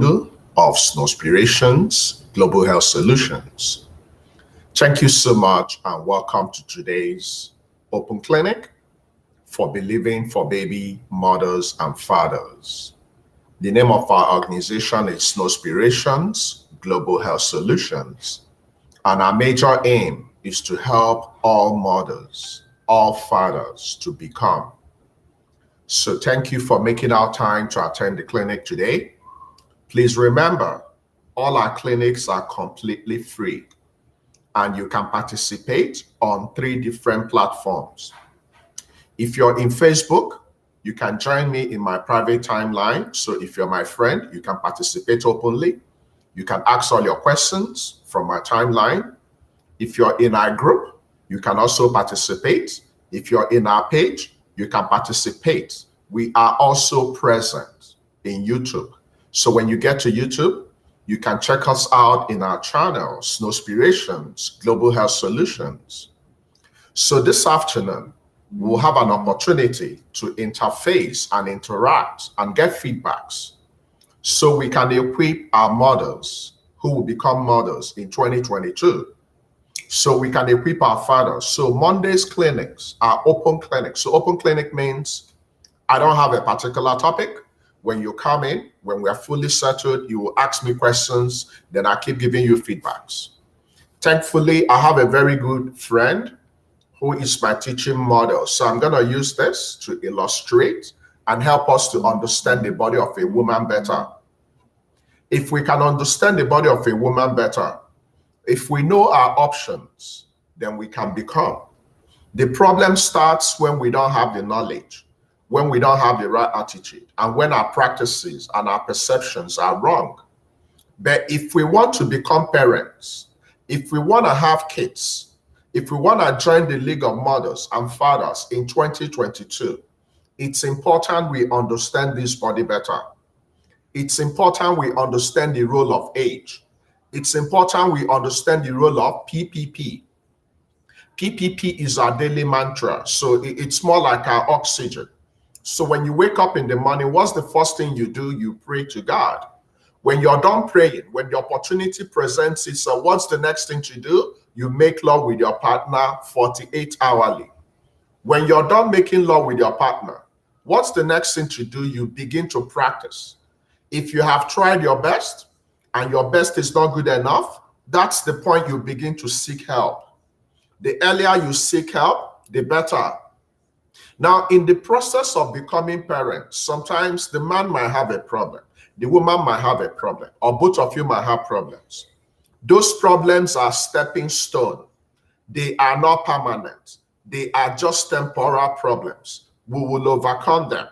founder of Snowspirations, Global Health Solutions. Thank you so much and welcome to today's open clinic for Believing for Baby Mothers and Fathers. The name of our organization is Snowspirations, Global Health Solutions. And our major aim is to help all mothers, all fathers to become. So thank you for making our time to attend the clinic today. Please remember, all our clinics are completely free and you can participate on 3 different platforms. If you're in Facebook, you can join me in my private timeline. So if you're my friend, you can participate openly. You can ask all your questions from my timeline. If you're in our group, you can also participate. If you're in our page, you can participate. We are also present in YouTube. So when you get to YouTube, you can check us out in our channel, Snowspirations, Global Health Solutions. So this afternoon, we'll have an opportunity to interface and interact and get feedbacks so we can equip our mothers who will become mothers in 2022. So we can equip our fathers. So Monday's clinics are open clinics. So open clinic means I don't have a particular topic. When you come in, when we are fully settled, you will ask me questions, then I keep giving you feedbacks. Thankfully, I have a very good friend who is my teaching model. So I'm going to use this to illustrate and help us to understand the body of a woman better. If we can understand the body of a woman better, if we know our options, then we can become. The problem starts when we don't have the knowledge, when we don't have the right attitude, and when our practices and our perceptions are wrong. But if we want to become parents, if we want to have kids, if we want to join the League of Mothers and Fathers in 2022, it's important we understand this body better. It's important we understand the role of age. It's important we understand the role of PPP. PPP is our daily mantra, so it's more like our oxygen. So when you wake up in the morning, what's the first thing you do? You pray to God. When you're done praying, when the opportunity presents itself, what's the next thing to do? You make love with your partner 48 hourly. When you're done making love with your partner, what's the next thing to do? You begin to practice. If you have tried your best and your best is not good enough, that's the point you begin to seek help. The earlier you seek help, the better. Now, in the process of becoming parents, sometimes the man might have a problem, the woman might have a problem, or both of you might have problems. Those problems are stepping stone. They are not permanent. They are just temporal problems. We will overcome them.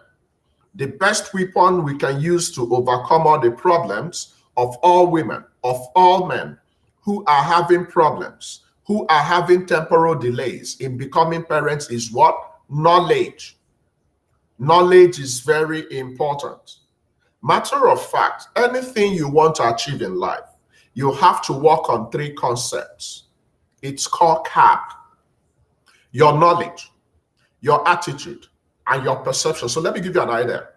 The best weapon we can use to overcome all the problems of all women, of all men who are having problems, who are having temporal delays in becoming parents is what? Knowledge. Knowledge is very important. Matter of fact, anything you want to achieve in life, you have to work on 3 concepts. It's called CAP. Your knowledge, your attitude, and your perception. So let me give you an idea.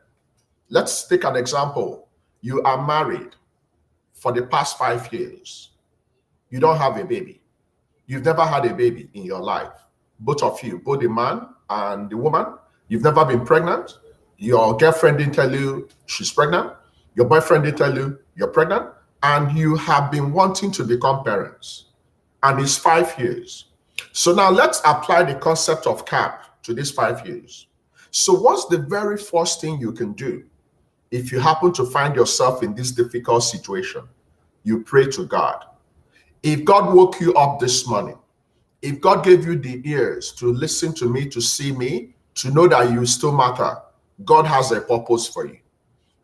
Let's take an example. You are married for the past 5 years. You don't have a baby. You've never had a baby in your life. Both of you, both the man and the woman, you've never been pregnant. Your girlfriend didn't tell you she's pregnant. Your boyfriend didn't tell you you're pregnant. And you have been wanting to become parents. And it's 5 years. So now let's apply the concept of CAP to these 5 years. So what's the very first thing you can do if you happen to find yourself in this difficult situation? You pray to God. If God woke you up this morning, if God gave you the ears to listen to me, to see me, to know that you still matter, God has a purpose for you.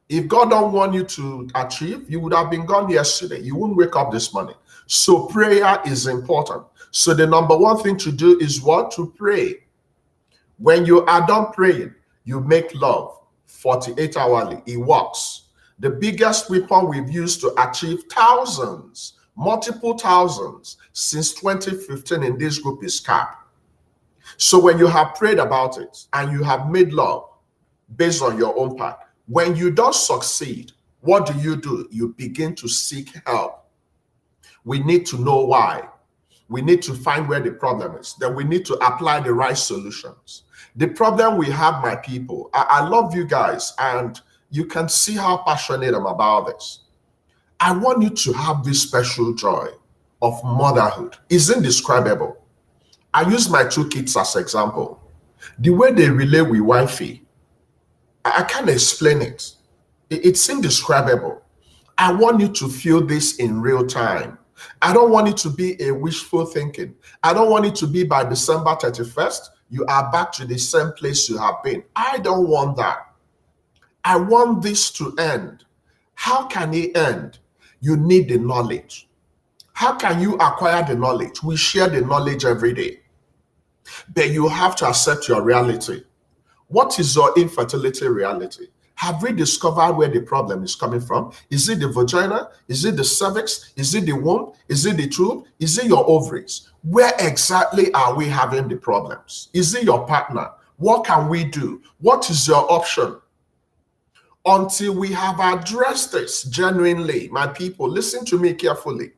If God don't want you to achieve, you would have been gone yesterday. You wouldn't wake up this morning. So prayer is important. So the number one thing to do is what? To pray. When you are done praying, you make love 48 hourly. It works. The biggest weapon we've used to achieve thousands, multiple thousands since 2015 in this group is CAP. So when you have prayed about it and you have made love based on your own part, when you don't succeed, What do? You begin to seek help. We need to know why. We need to find where the problem is. Then we need to apply the right solutions. The problem we have, my people, I love you guys, and you can see how passionate I'm about this. I want you to have this special joy of motherhood. It's indescribable. I use my 2 kids as example. The way they relate with wifey, I can't explain it. It's indescribable. I want you to feel this in real time. I don't want it to be a wishful thinking. I don't want it to be by December 31st, you are back to the same place you have been. I don't want that. I want this to end. How can it end? You need the knowledge. How can you acquire the knowledge? We share the knowledge every day. But you have to accept your reality. What is your infertility reality? Have we discovered where the problem is coming from? Is it the vagina? Is it the cervix? Is it the womb? Is it the tube? Is it your ovaries? Where exactly are we having the problems? Is it your partner? What can we do? What is your option? Until we have addressed this genuinely, my people, listen to me carefully.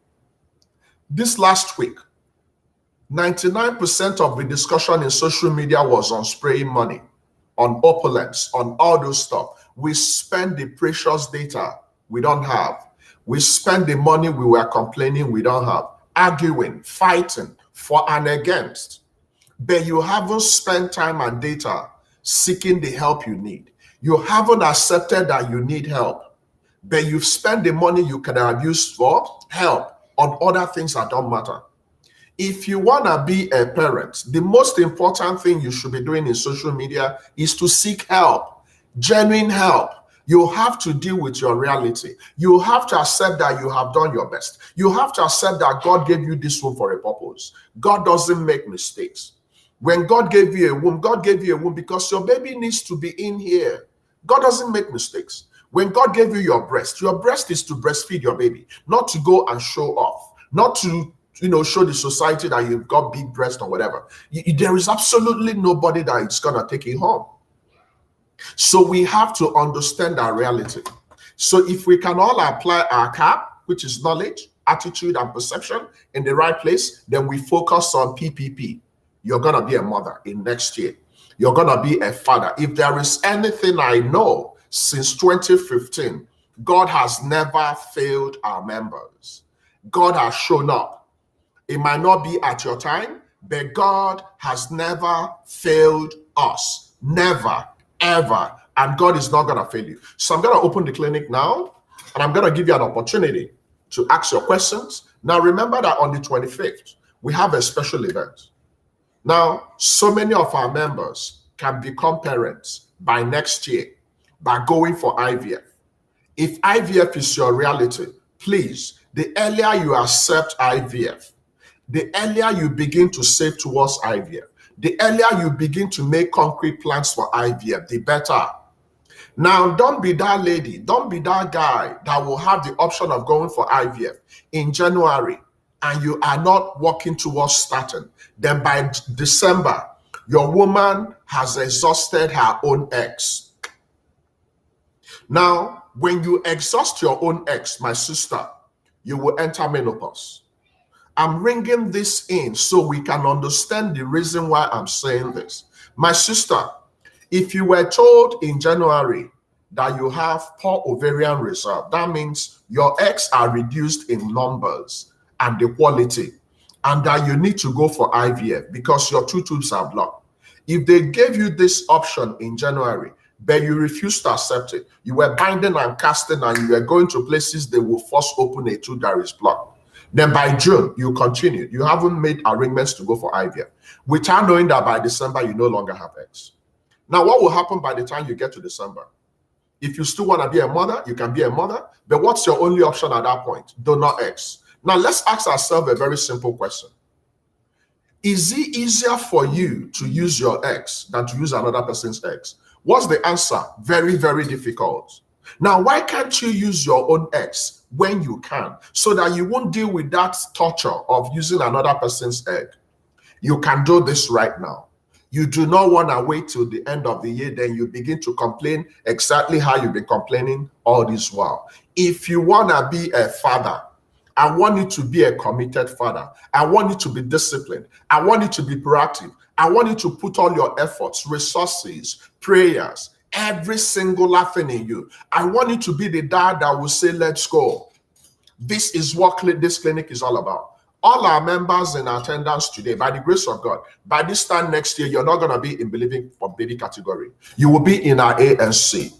This last week, 99% of the discussion in social media was on spraying money, on opulence, on all those stuff. We spend the precious data we don't have. We spend the money we were complaining we don't have, arguing, fighting for and against. But you haven't spent time and data seeking the help you need. You haven't accepted that you need help, but you've spent the money you could have used for help on other things that don't matter. If you want to be a parent, the most important thing you should be doing in social media is to seek help. Genuine help. You have to deal with your reality. You have to accept that you have done your best. You have to accept that God gave you this womb for a purpose. God doesn't make mistakes. When God gave you a womb because your baby needs to be in here. God doesn't make mistakes. When God gave you your breast is to breastfeed your baby, not to go and show off, not to show the society that you've got big breast or whatever. There is absolutely nobody that is going to take you home. So we have to understand our reality. So if we can all apply our CAP, which is knowledge, attitude, and perception in the right place, then we focus on PPP. You're going to be a mother in next year. You're going to be a father. If there is anything I know since 2015, God has never failed our members. God has shown up. It might not be at your time, but God has never failed us. Never, ever. And God is not going to fail you. So I'm going to open the clinic now, and I'm going to give you an opportunity to ask your questions. Now, remember that on the 25th, we have a special event. Now, so many of our members can become parents by next year by going for IVF. If IVF is your reality, please, the earlier you accept IVF, the earlier you begin to save towards IVF, the earlier you begin to make concrete plans for IVF, the better. Now, don't be that lady, don't be that guy that will have the option of going for IVF in January and you are not working towards starting. Then by December, your woman has exhausted her own eggs. Now, when you exhaust your own eggs, my sister, you will enter menopause. I'm bringing this in so we can understand the reason why I'm saying this. My sister, if you were told in January that you have poor ovarian reserve, that means your eggs are reduced in numbers and the quality, and that you need to go for IVF because your two tubes are blocked. If they gave you this option in January, but you refused to accept it, you were binding and casting and you were going to places they will force open a tube that is blocked. Then by June, you continue. You haven't made arrangements to go for IVF, without knowing that by December, you no longer have eggs. Now, what will happen by the time you get to December? If you still want to be a mother, you can be a mother. But what's your only option at that point? Donor eggs. Now, let's ask ourselves a very simple question. Is it easier for you to use your eggs than to use another person's eggs? What's the answer? Very, very difficult. Now, why can't you use your own eggs when you can, so that you won't deal with that torture of using another person's egg? You can do this right now. You do not want to wait till the end of the year, then you begin to complain exactly how you've been complaining all this while. If you want to be a father, I want you to be a committed father. I want you to be disciplined. I want you to be proactive. I want you to put all your efforts, resources, prayers, every single thing in you. I want you to be the dad that will say, let's go. This is what this clinic is all about. All our members in attendance today, by the grace of God, by this time next year, you're not going to be in believing for baby category. You will be in our A and C.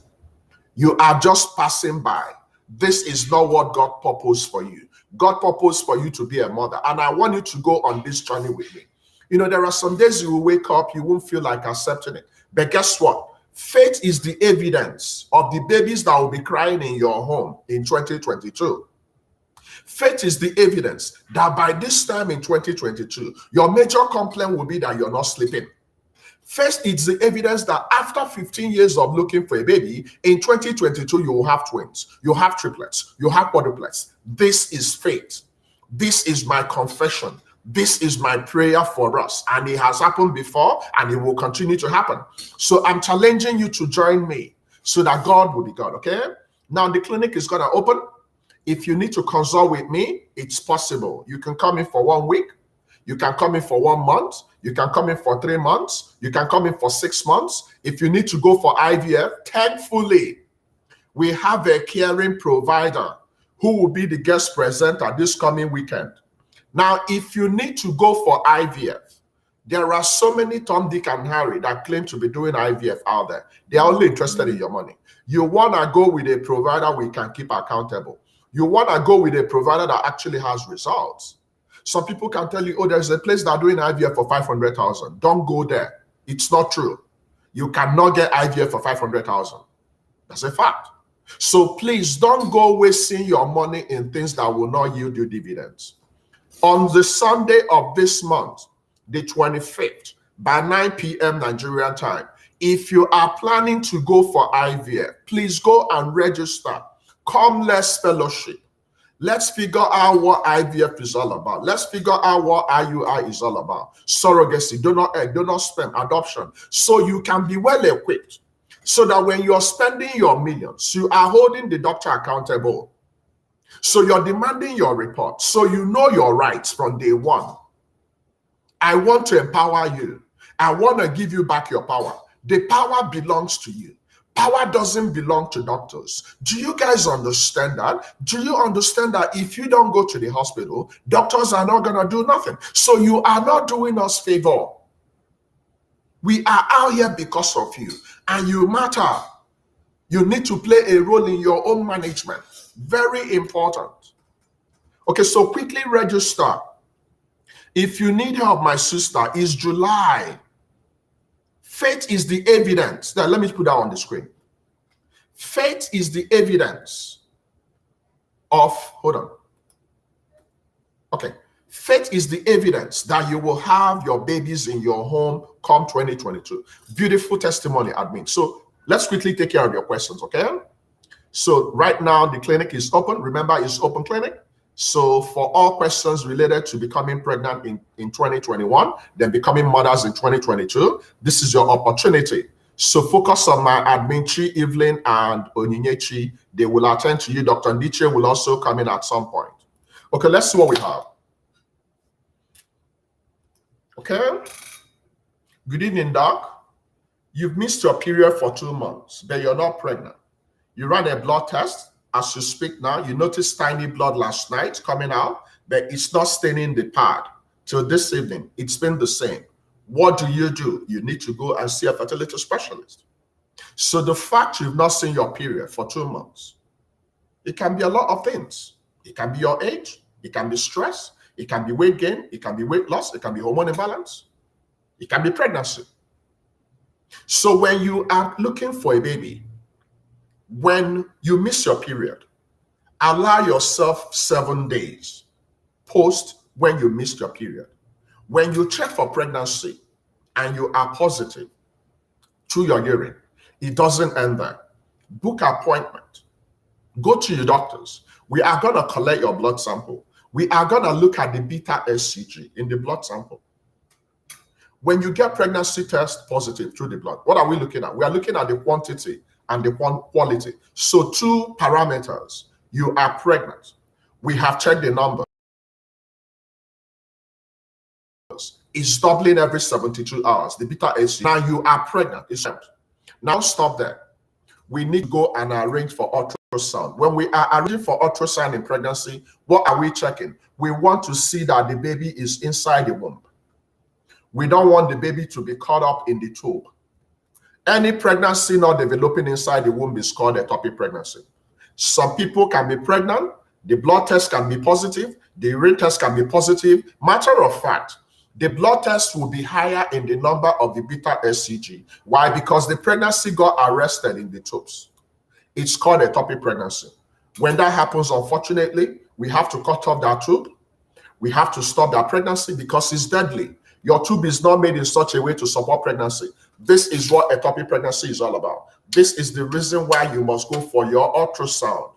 You are just passing by. This is not what God purposed for you. God purposed for you to be a mother. And I want you to go on this journey with me. You know, there are some days you will wake up, you won't feel like accepting it. But guess what? Faith is the evidence of the babies that will be crying in your home in 2022. Faith is the evidence that by this time in 2022, your major complaint will be that you're not sleeping. First, it's the evidence that after 15 years of looking for a baby, in 2022, you will have twins, you have triplets, you have quadruplets. This is faith. This is my confession. This is my prayer for us. And it has happened before, and it will continue to happen. So I'm challenging you to join me so that God will be God, okay? Now, the clinic is going to open. If you need to consult with me, it's possible. You can come in for 1 week. You can come in for 1 month. You can come in for 3 months. You can come in for 6 months. If you need to go for IVF, thankfully, we have a caring provider who will be the guest presenter this coming weekend. Now, if you need to go for IVF, there are so many Tom, Dick, and Harry that claim to be doing IVF out there. They are only interested in your money. You want to go with a provider we can keep accountable. You want to go with a provider that actually has results. Some people can tell you, oh, there's a place that are doing IVF for 500,000. Don't go there. It's not true. You cannot get IVF for 500,000. That's a fact. So please don't go wasting your money in things that will not yield you dividends. On the Sunday of this month, the 25th, by 9 p.m. Nigerian time, if you are planning to go for IVF, please go and register. Come, let's fellowship. Let's figure out what IVF is all about. Let's figure out what IUI is all about. Surrogacy, donor egg, donor sperm, adoption. So you can be well equipped. So that when you're spending your millions, you are holding the doctor accountable. So you're demanding your report. So you know your rights from day one. I want to empower you. I want to give you back your power. The power belongs to you. Power doesn't belong to doctors. Do you guys understand that? Do you understand that if you don't go to the hospital, doctors are not going to do nothing? So you are not doing us favor. We are out here because of you, and you matter. You need to play a role in your own management. Very important. Okay, so quickly register. If you need help, my sister, it's July. Faith is the evidence. Now, let me put that on the screen. Faith is the evidence of, hold on. Okay. Faith is the evidence that you will have your babies in your home come 2022. Beautiful testimony, admin. So let's quickly take care of your questions, okay? So right now, the clinic is open. Remember, it's open clinic. So for all questions related to becoming pregnant in 2021, then becoming mothers in 2022, this is your opportunity. So focus on my admin Chi, Evelyn, and Onyinyechi. They will attend to you. Dr. Ndiche will also come in at some point. Okay, let's see what we have. Okay. Good evening, Doc. You've missed your period for 2 months, but you're not pregnant. You ran a blood test. As you speak now, you noticed tiny blood last night coming out, but it's not staining the pad. Till this evening, it's been the same. What do? You need to go and see a fertility specialist. So the fact you've not seen your period for 2 months, it can be a lot of things. It can be your age. It can be stress. It can be weight gain. It can be weight loss. It can be hormone imbalance. It can be pregnancy. So when you are looking for a baby, when you miss your period, allow yourself 7 days post when you missed your period. When you check for pregnancy and you are positive through your urine, it doesn't end there. Book an appointment. Go to your doctors. We are going to collect your blood sample. We are going to look at the beta HCG in the blood sample. When you get pregnancy test positive through the blood, what are we looking at? We are looking at the quantity and the quality. So two parameters. You are pregnant. We have checked the numbers. It's doubling every 72 hours. The beta HCG. Now you are pregnant. It's now stop there. We need to go and arrange for ultrasound. When we are arranging for ultrasound in pregnancy, what are we checking? We want to see that the baby is inside the womb. We don't want the baby to be caught up in the tube. Any pregnancy not developing inside the womb is called ectopic pregnancy. Some people can be pregnant, the blood test can be positive, the urine test can be positive. Matter of fact, the blood test will be higher in the number of the beta HCG. Why? Because the pregnancy got arrested in the tubes. It's called ectopic pregnancy. When that happens, unfortunately, we have to cut off that tube. We have to stop that pregnancy because it's deadly. Your tube is not made in such a way to support pregnancy. This is what ectopic pregnancy is all about. This is the reason why you must go for your ultrasound.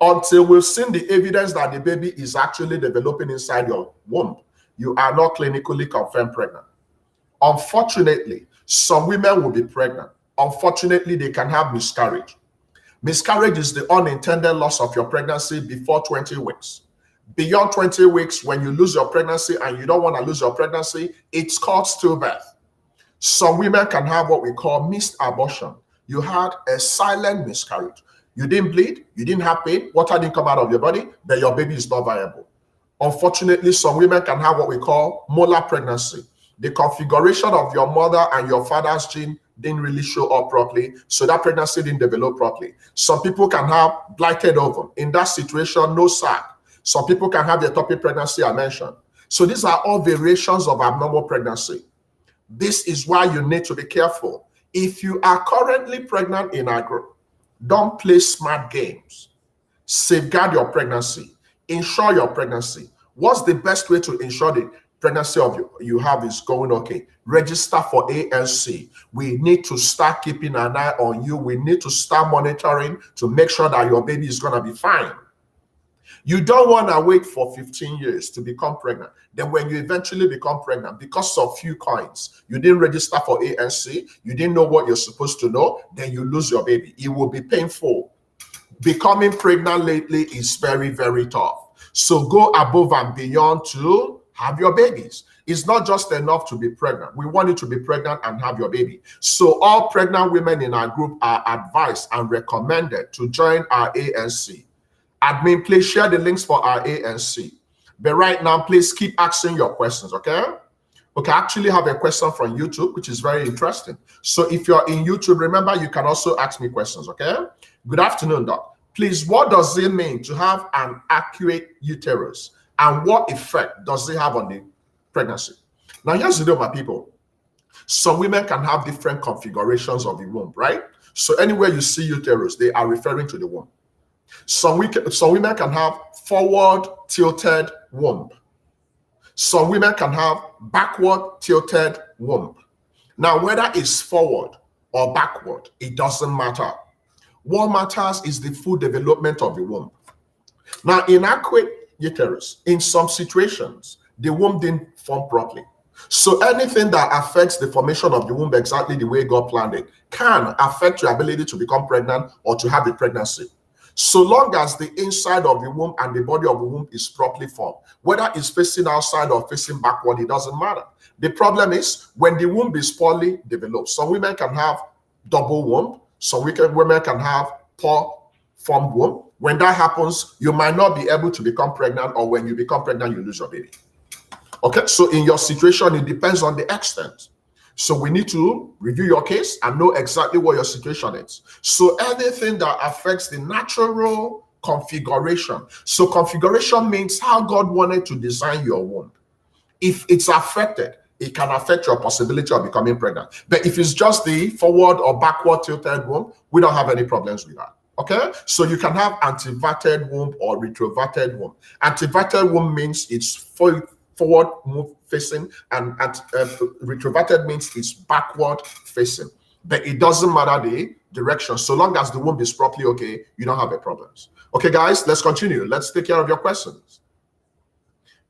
Until we've seen the evidence that the baby is actually developing inside your womb, you are not clinically confirmed pregnant. Unfortunately, some women will be pregnant. Unfortunately, they can have miscarriage. Miscarriage is the unintended loss of your pregnancy before 20 weeks. Beyond 20 weeks, when you lose your pregnancy and you don't want to lose your pregnancy, it's called stillbirth. Some women can have what we call missed abortion. You had a silent miscarriage. You didn't bleed, you didn't have pain, water didn't come out of your body, but your baby is not viable. Unfortunately, some women can have what we call molar pregnancy. The configuration of your mother and your father's gene didn't really show up properly, so that pregnancy didn't develop properly. Some people can have blighted ovum. In that situation, no sac. Some people can have the ectopic pregnancy I mentioned. So these are all variations of abnormal pregnancy. This is why you need to be careful. If you are currently pregnant in our group, don't play smart games. Safeguard your pregnancy. Ensure your pregnancy. What's the best way to ensure the pregnancy of you have is going okay? Register for ANC. We need to start keeping an eye on you. We need to start monitoring to make sure that your baby is going to be fine. You don't want to wait for 15 years to become pregnant. Then when you eventually become pregnant, because of few coins, you didn't register for ANC, you didn't know what you're supposed to know, then you lose your baby. It will be painful. Becoming pregnant lately is very, very tough. So go above and beyond to have your babies. It's not just enough to be pregnant. We want you to be pregnant and have your baby. So all pregnant women in our group are advised and recommended to join our ANC. Admin, please share the links for our ANC. But right now, please keep asking your questions, okay? Okay, I actually have a question from YouTube, which is very interesting. So if you're in YouTube, remember, you can also ask me questions, okay? Good afternoon, Doc. Please, what does it mean to have an accurate uterus? And what effect does it have on the pregnancy? Now, here's the deal, my people. Some women can have different configurations of the womb, right? So anywhere you see uterus, they are referring to the womb. Some women can have forward tilted womb. Some women can have backward tilted womb. Now, whether it's forward or backward, it doesn't matter. What matters is the full development of the womb. Now, inadequate uterus, in some situations, the womb didn't form properly. So anything that affects the formation of the womb exactly the way God planned it can affect your ability to become pregnant or to have a pregnancy. So long as the inside of the womb and the body of the womb is properly formed, whether it's facing outside or facing backward, it doesn't matter. The problem is when the womb is poorly developed. Some women can have double womb. Some women can have poor formed womb. When that happens, you might not be able to become pregnant, or when you become pregnant, you lose your baby. Okay, so in your situation, it depends on the extent. So we need to review your case and know exactly what your situation is. So anything that affects the natural configuration. So configuration means how God wanted to design your womb. If it's affected, it can affect your possibility of becoming pregnant. But if it's just the forward or backward tilted womb, we don't have any problems with that. Okay, so you can have anteverted womb or retroverted womb. Anteverted womb means it's forward move facing, and retroverted means it's backward facing. But it doesn't matter the direction. So long as the womb is properly okay, you don't have any problems. Okay, guys, let's continue. Let's take care of your questions.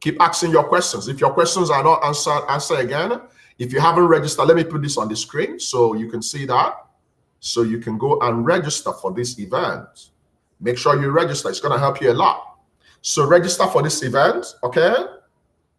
Keep asking your questions. If your questions are not answered, answer again. If you haven't registered, let me put this on the screen so you can see that. So you can go and register for this event. Make sure you register. It's going to help you a lot. So register for this event, okay?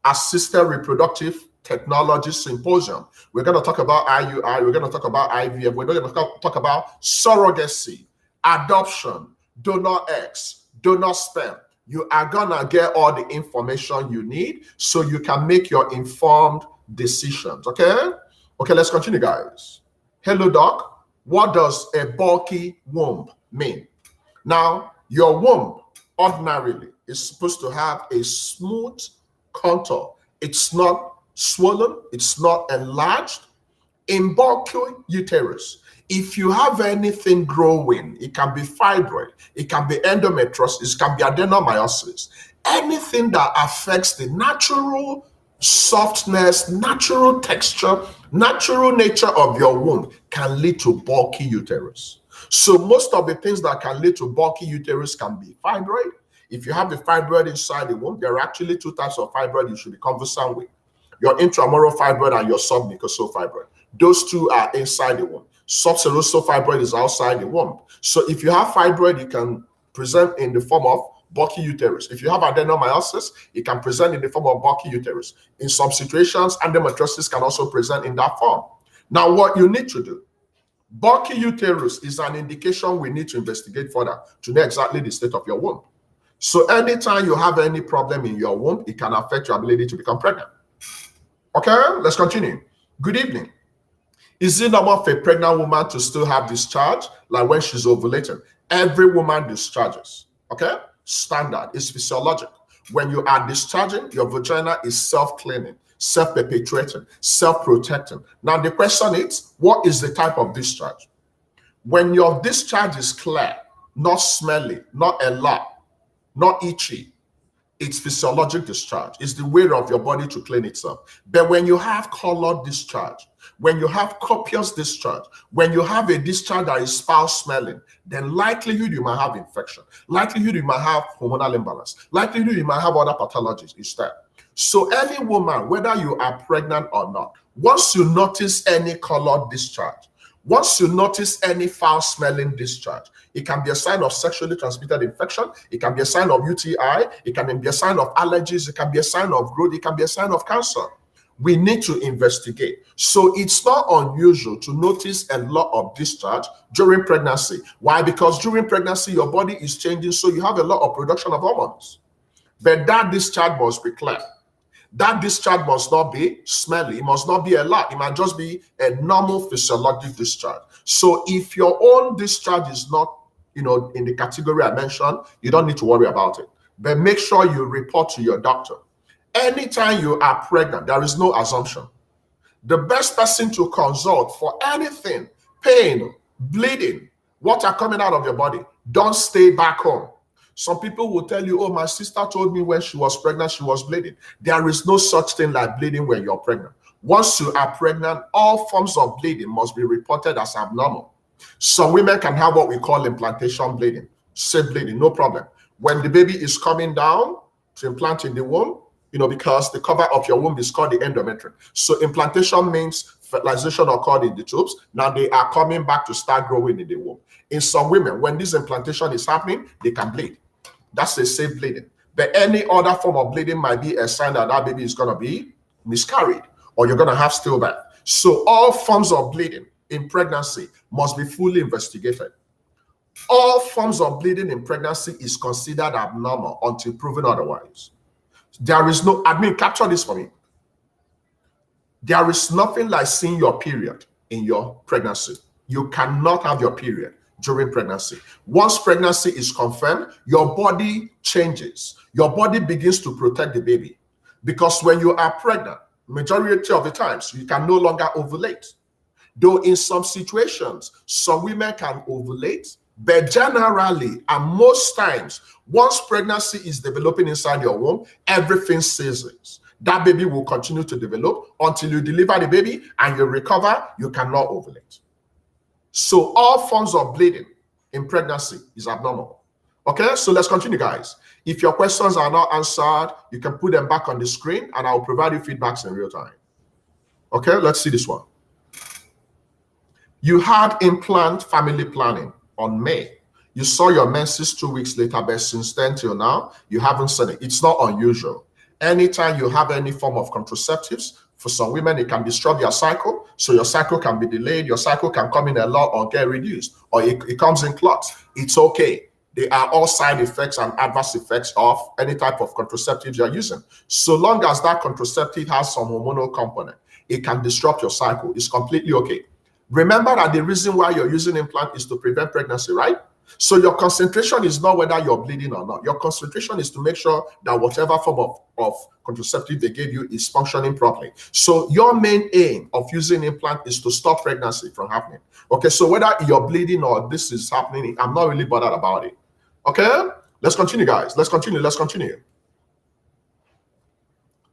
Assisted Reproductive Technology Symposium. We're going to talk about IUI. We're going to talk about IVF. We're going to talk about surrogacy, adoption, donor eggs, donor sperm. You are going to get all the information you need so you can make your informed decisions, okay? Okay, let's continue, guys. Hello, doc. What does a bulky womb mean? Now, your womb ordinarily is supposed to have a smooth contour. It's not swollen. It's not enlarged. In bulky uterus, if you have anything growing, it can be fibroid, it can be endometriosis, it can be adenomyosis, anything that affects the natural softness, natural texture, natural nature of your womb can lead to bulky uterus. So most of the things that can lead to bulky uterus can be fibroid. If you have the fibroid inside the womb, there are actually two types of fibroid you should be conversant with. Your intramural fibroid and your submucosal fibroid. Those two are inside the womb. Subserosal fibroid is outside the womb. So if you have fibroid, you can present in the form of bulky uterus. If you have adenomyosis, it can present in the form of bulky uterus. In some situations, endometriosis can also present in that form. Now, what you need to do, bulky uterus is an indication we need to investigate further to know exactly the state of your womb. So anytime you have any problem in your womb, it can affect your ability to become pregnant. Okay, let's continue. Good evening. Is it normal for a pregnant woman to still have discharge like when she's ovulating? Every woman discharges, okay? Standard is physiological. When you are discharging, your vagina is self-cleaning, self-perpetuating, self-protecting. Now the question is, what is the type of discharge? When your discharge is clear, not smelly, not a lot, not itchy, it's physiologic discharge. It's the way of your body to clean itself. But when you have colored discharge, when you have copious discharge, when you have a discharge that is foul smelling, then likelihood you might have infection, likelihood you might have hormonal imbalance, likelihood you might have other pathologies is there. So any woman, whether you are pregnant or not, once you notice any colored discharge, once you notice any foul smelling discharge, it can be a sign of sexually transmitted infection, it can be a sign of UTI, it can be a sign of allergies, it can be a sign of growth, it can be a sign of cancer. We need to investigate. So it's not unusual to notice a lot of discharge during pregnancy. Why? Because during pregnancy, your body is changing, so you have a lot of production of hormones. But that discharge must be clear. That discharge must not be smelly. It must not be a lot. It might just be a normal physiologic discharge. So if your own discharge is not, in the category I mentioned, you don't need to worry about it. But make sure you report to your doctor. Anytime you are pregnant, there is no assumption. The best person to consult for anything, pain, bleeding, water coming out of your body, don't stay back home. Some people will tell you, oh, my sister told me when she was pregnant, she was bleeding. There is no such thing like bleeding when you're pregnant. Once you are pregnant, all forms of bleeding must be reported as abnormal. Some women can have what we call implantation bleeding, safe bleeding, no problem. When the baby is coming down to implant in the womb, because the cover of your womb is called the endometrium. So implantation means fertilization occurred in the tubes. Now they are coming back to start growing in the womb. In some women, when this implantation is happening, they can bleed. That's a safe bleeding. But any other form of bleeding might be a sign that that baby is going to be miscarried or you're going to have stillbirth. So all forms of bleeding in pregnancy must be fully investigated. All forms of bleeding in pregnancy is considered abnormal until proven otherwise. There is no, capture this for me. There is nothing like seeing your period in your pregnancy. You cannot have your period during pregnancy. Once pregnancy is confirmed, your body changes. Your body begins to protect the baby. Because when you are pregnant, majority of the times, you can no longer ovulate. Though in some situations, some women can ovulate, but generally, and most times, once pregnancy is developing inside your womb, everything ceases. That baby will continue to develop until you deliver the baby and you recover, you cannot ovulate. So all forms of bleeding in pregnancy is abnormal. Okay, so let's continue, guys. If your questions are not answered, you can put them back on the screen and I'll provide you feedbacks in real time. Okay, let's see this one. You had implant family planning on May. You saw your menses 2 weeks later, but since then till now, you haven't seen it. It's not unusual. Anytime you have any form of contraceptives, for some women, it can disrupt your cycle. So your cycle can be delayed. Your cycle can come in a lot or get reduced, or it comes in clots. It's okay. They are all side effects and adverse effects of any type of contraceptives you're using. So long as that contraceptive has some hormonal component, it can disrupt your cycle. It's completely okay. Remember that the reason why you're using implant is to prevent pregnancy, right? So your concentration is not whether you're bleeding or not. Your concentration is to make sure that whatever form of contraceptive they gave you is functioning properly. So your main aim of using implant is to stop pregnancy from happening. Okay, so whether you're bleeding or this is happening, I'm not really bothered about it. Okay, let's continue, guys. Let's continue.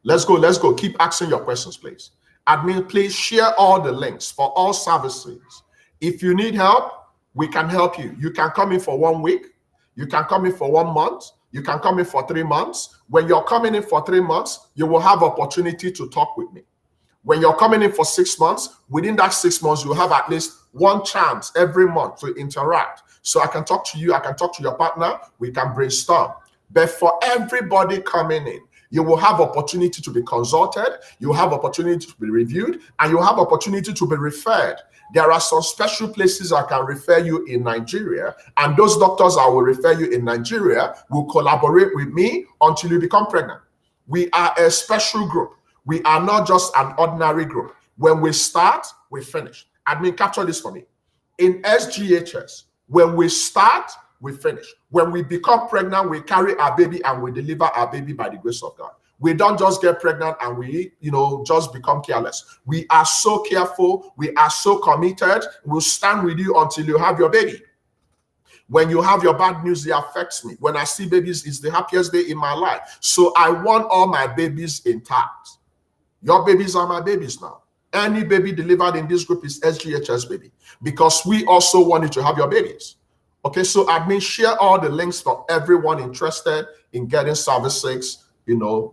Let's go. Keep asking your questions, please. Admin, please share all the links for all services. If you need help, we can help you. You can come in for 1 week. You can come in for 1 month. You can come in for 3 months. When you're coming in for 3 months, you will have opportunity to talk with me. When you're coming in for 6 months, within that 6 months, you have at least one chance every month to interact. So I can talk to you. I can talk to your partner. We can brainstorm. But for everybody coming in, you will have opportunity to be consulted. You will have opportunity to be reviewed, and you will have opportunity to be referred. There are some special places I can refer you in Nigeria, and those doctors I will refer you in Nigeria will collaborate with me until you become pregnant. We are a special group. We are not just an ordinary group. When we start, we finish. Admin, capture this for me. In SGHS, when we start, we finish. When we become pregnant, we carry our baby and we deliver our baby by the grace of God. We don't just get pregnant and we, just become careless. We are so careful. We are so committed. We'll stand with you until you have your baby. When you have your bad news, it affects me. When I see babies, it's the happiest day in my life. So I want all my babies intact. Your babies are my babies now. Any baby delivered in this group is SGHS baby, because we also want you to have your babies. Okay, so admin, share all the links for everyone interested in getting services,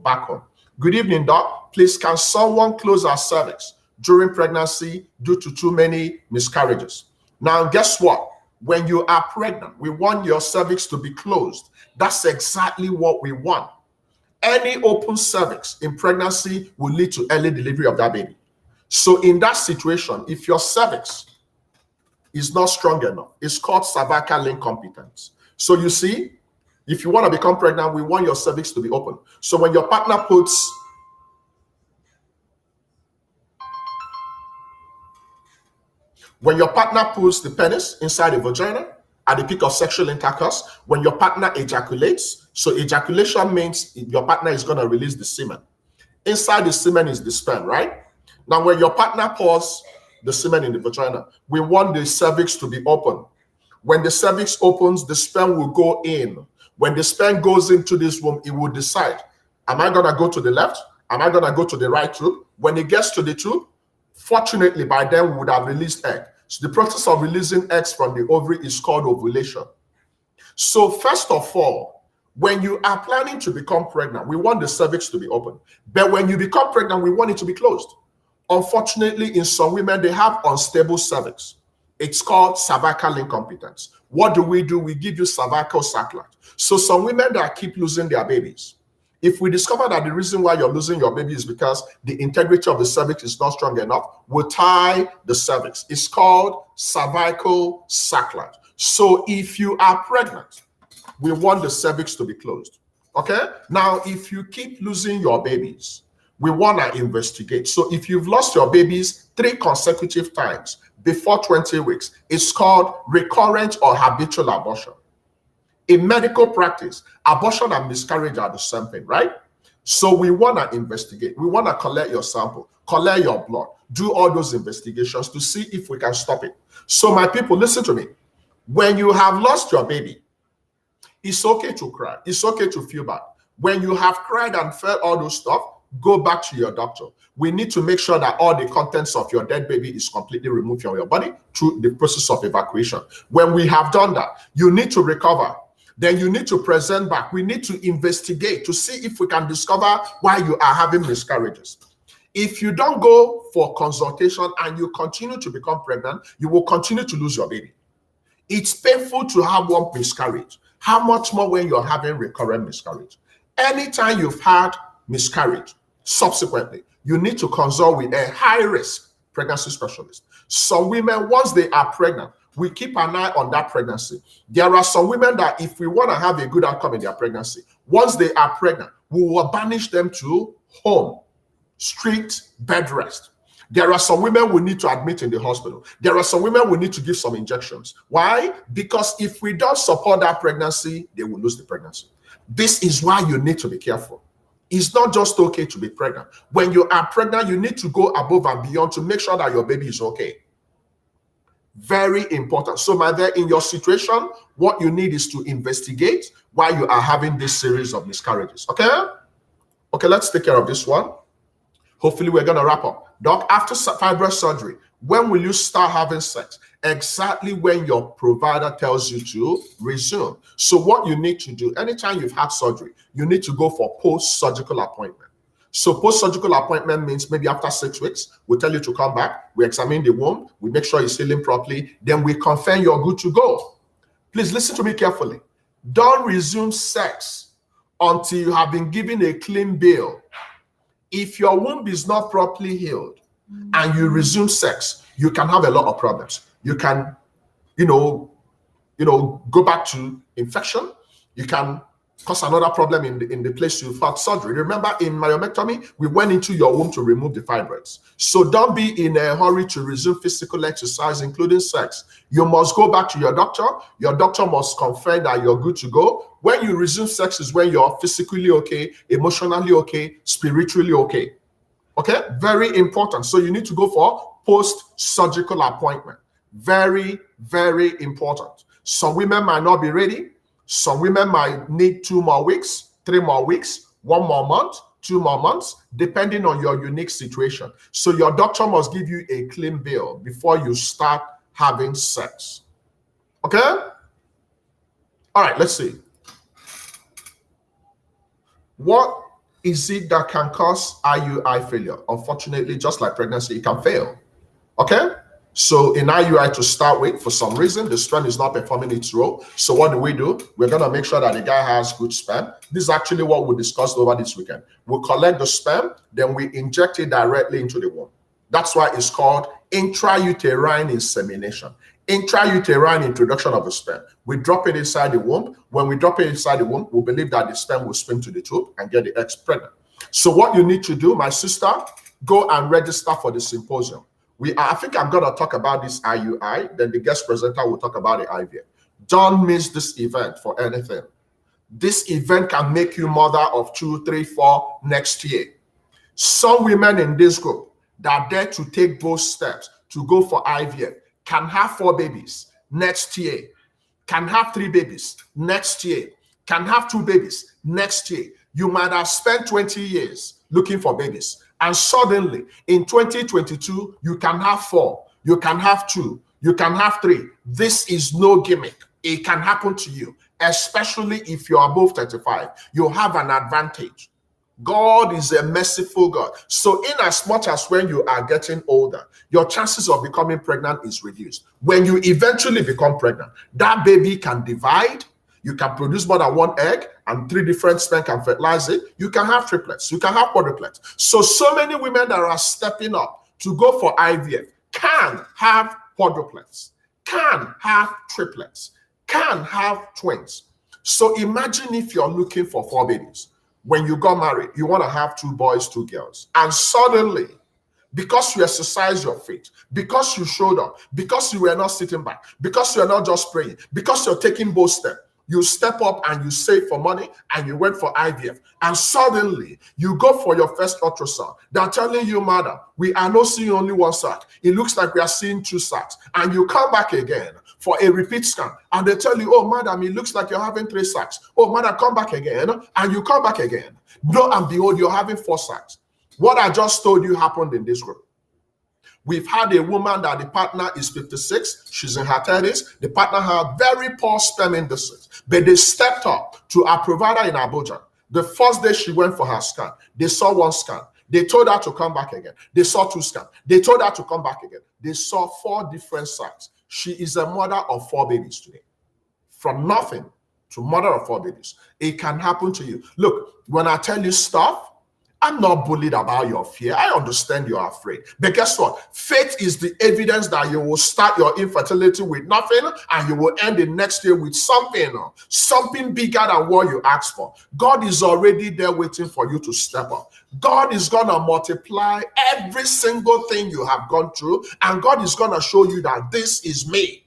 back home. Good evening, doc. Please, can someone close our cervix during pregnancy due to too many miscarriages? Now, guess what? When you are pregnant, we want your cervix to be closed. That's exactly what we want. Any open cervix in pregnancy will lead to early delivery of that baby. So in that situation, if your cervix is not strong enough, it's called cervical incompetence. So you see, if you want to become pregnant, we want your cervix to be open. So when your partner puts the penis inside the vagina at the peak of sexual intercourse, when your partner ejaculates, so ejaculation means your partner is going to release the semen. Inside the semen is the sperm, right? Now, when your partner pours the semen in the vagina, we want the cervix to be open. When the cervix opens, the sperm will go in. When the sperm goes into this womb, it will decide, am I going to go to the left? Am I going to go to the right tube? When it gets to the tube, fortunately, by then we would have released egg. So the process of releasing eggs from the ovary is called ovulation. So first of all, when you are planning to become pregnant, we want the cervix to be open. But when you become pregnant, we want it to be closed. Unfortunately, in some women, they have unstable cervix. It's called cervical incompetence. What do? We give you cervical sacral. So some women that keep losing their babies, if we discover that the reason why you're losing your baby is because the integrity of the cervix is not strong enough, we'll tie the cervix. It's called cervical sacral. So if you are pregnant, we want the cervix to be closed. Okay? Now, if you keep losing your babies, we want to investigate. So if you've lost your babies 3 consecutive times before 20 weeks, it's called recurrent or habitual abortion. In medical practice, abortion and miscarriage are the same thing, right? So we want to investigate. We want to collect your sample, collect your blood, do all those investigations to see if we can stop it. So my people, listen to me. When you have lost your baby, it's okay to cry. It's okay to feel bad. When you have cried and felt all those stuff, go back to your doctor. We need to make sure that all the contents of your dead baby is completely removed from your body through the process of evacuation. When we have done that, you need to recover. Then you need to present back. We need to investigate to see if we can discover why you are having miscarriages. If you don't go for consultation and you continue to become pregnant, you will continue to lose your baby. It's painful to have one miscarriage. How much more when you're having recurrent miscarriage? Anytime you've had miscarriage, subsequently, you need to consult with a high-risk pregnancy specialist. Some women, once they are pregnant, we keep an eye on that pregnancy. There are some women that if we want to have a good outcome in their pregnancy, once they are pregnant, we will banish them to home, strict bed rest. There are some women we need to admit in the hospital. There are some women we need to give some injections. Why? Because if we don't support that pregnancy, they will lose the pregnancy. This is why you need to be careful. It's not just okay to be pregnant. When you are pregnant, you need to go above and beyond to make sure that your baby is okay. Very important. So, my dear, in your situation, what you need is to investigate why you are having this series of miscarriages. Okay? Okay, let's take care of this one. Hopefully, we're going to wrap up. Doc, after fibroid surgery, when will you start having sex? Exactly when your provider tells you to resume. So what you need to do, anytime you've had surgery, you need to go for post-surgical appointment. So post-surgical appointment means maybe after 6 weeks, we tell you to come back, we examine the womb, we make sure it's healing properly, then we confirm you're good to go. Please listen to me carefully. Don't resume sex until you have been given a clean bill. If your womb is not properly healed and you resume sex, you can have a lot of problems. You can, go back to infection. You can cause another problem in the place you've had surgery. Remember, in myomectomy, we went into your womb to remove the fibroids. So don't be in a hurry to resume physical exercise, including sex. You must go back to your doctor. Your doctor must confirm that you're good to go. When you resume sex is when you're physically okay, emotionally okay, spiritually okay. Okay, very important. So you need to go for post-surgical appointment. Very, very important. Some women might not be ready. Some women might need 2 more weeks, 3 more weeks, 1 more month, 2 more months, depending on your unique situation. So your doctor must give you a clean bill before you start having sex. Okay? All right, let's see. What is it that can cause IUI failure? Unfortunately, just like pregnancy, it can fail. Okay? So in IUI to start with, for some reason, the sperm is not performing its role. So what do? We're going to make sure that the guy has good sperm. This is actually what we discussed over this weekend. We'll collect the sperm, then we inject it directly into the womb. That's why it's called intrauterine insemination. Intrauterine introduction of the sperm. We drop it inside the womb. When we drop it inside the womb, we believe that the sperm will swim to the tube and get the eggs pregnant. So what you need to do, my sister, go and register for the symposium. I think I'm going to talk about this IUI, then the guest presenter will talk about the IVF. Don't miss this event for anything. This event can make you mother of 2, 3, 4 next year. Some women in this group that dare to take both steps to go for IVF can have 4 babies next year, can have 3 babies next year, can have 2 babies next year. You might have spent 20 years looking for babies. And suddenly, in 2022, you can have 4, you can have 2, you can have 3. This is no gimmick. It can happen to you, especially if you're above 35. You have an advantage. God is a merciful God. So in as much as when you are getting older, your chances of becoming pregnant is reduced. When you eventually become pregnant, that baby can divide. You can produce more than 1 egg and 3 different sperm can fertilize it. You can have triplets. You can have quadruplets. So many women that are stepping up to go for IVF can have quadruplets, can have triplets, can have twins. So imagine if you're looking for 4 babies. When you got married, you want to have 2 boys, 2 girls. And suddenly, because you exercised your faith, because you showed up, because you were not sitting back, because you're not just praying, because you're taking bold steps, you step up and you save for money and you went for IVF. And suddenly you go for your first ultrasound. They're telling you, madam, we are not seeing only 1 sac. It looks like we are seeing 2 sacs. And you come back again for a repeat scan. And they tell you, oh, madam, it looks like you're having 3 sacs. Oh, madam, come back again. And you come back again. Lo and behold, you're having 4 sacs. What I just told you happened in this group. We've had a woman that the partner is 56. She's in her 30s. The partner had very poor sperm indices, but they stepped up to our provider in Abuja. The first day she went for her scan, they saw 1 scan. They told her to come back again. They saw 2 scans. They told her to come back again. They saw 4 different signs. She is a mother of 4 babies today. From nothing to mother of 4 babies. It can happen to you. Look, when I tell you stuff, I'm not bullied about your fear. I understand you're afraid. But guess what? Faith is the evidence that you will start your infertility with nothing and you will end the next year with something bigger than what you asked for. God is already there waiting for you to step up. God is going to multiply every single thing you have gone through, and God is going to show you that this is me.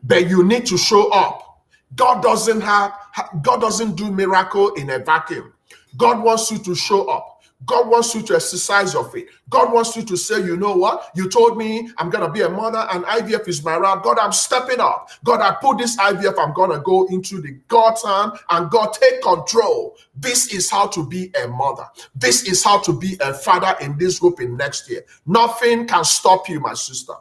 But you need to show up. God doesn't do miracle in a vacuum. God wants you to show up. God wants you to exercise your faith. God wants you to say, you know what? You told me I'm going to be a mother and IVF is my route. God, I'm stepping up. God, I put this IVF. I'm going to go into the God's hand, and God, take control. This is how to be a mother. This is how to be a father in this group in next year. Nothing can stop you, my sister.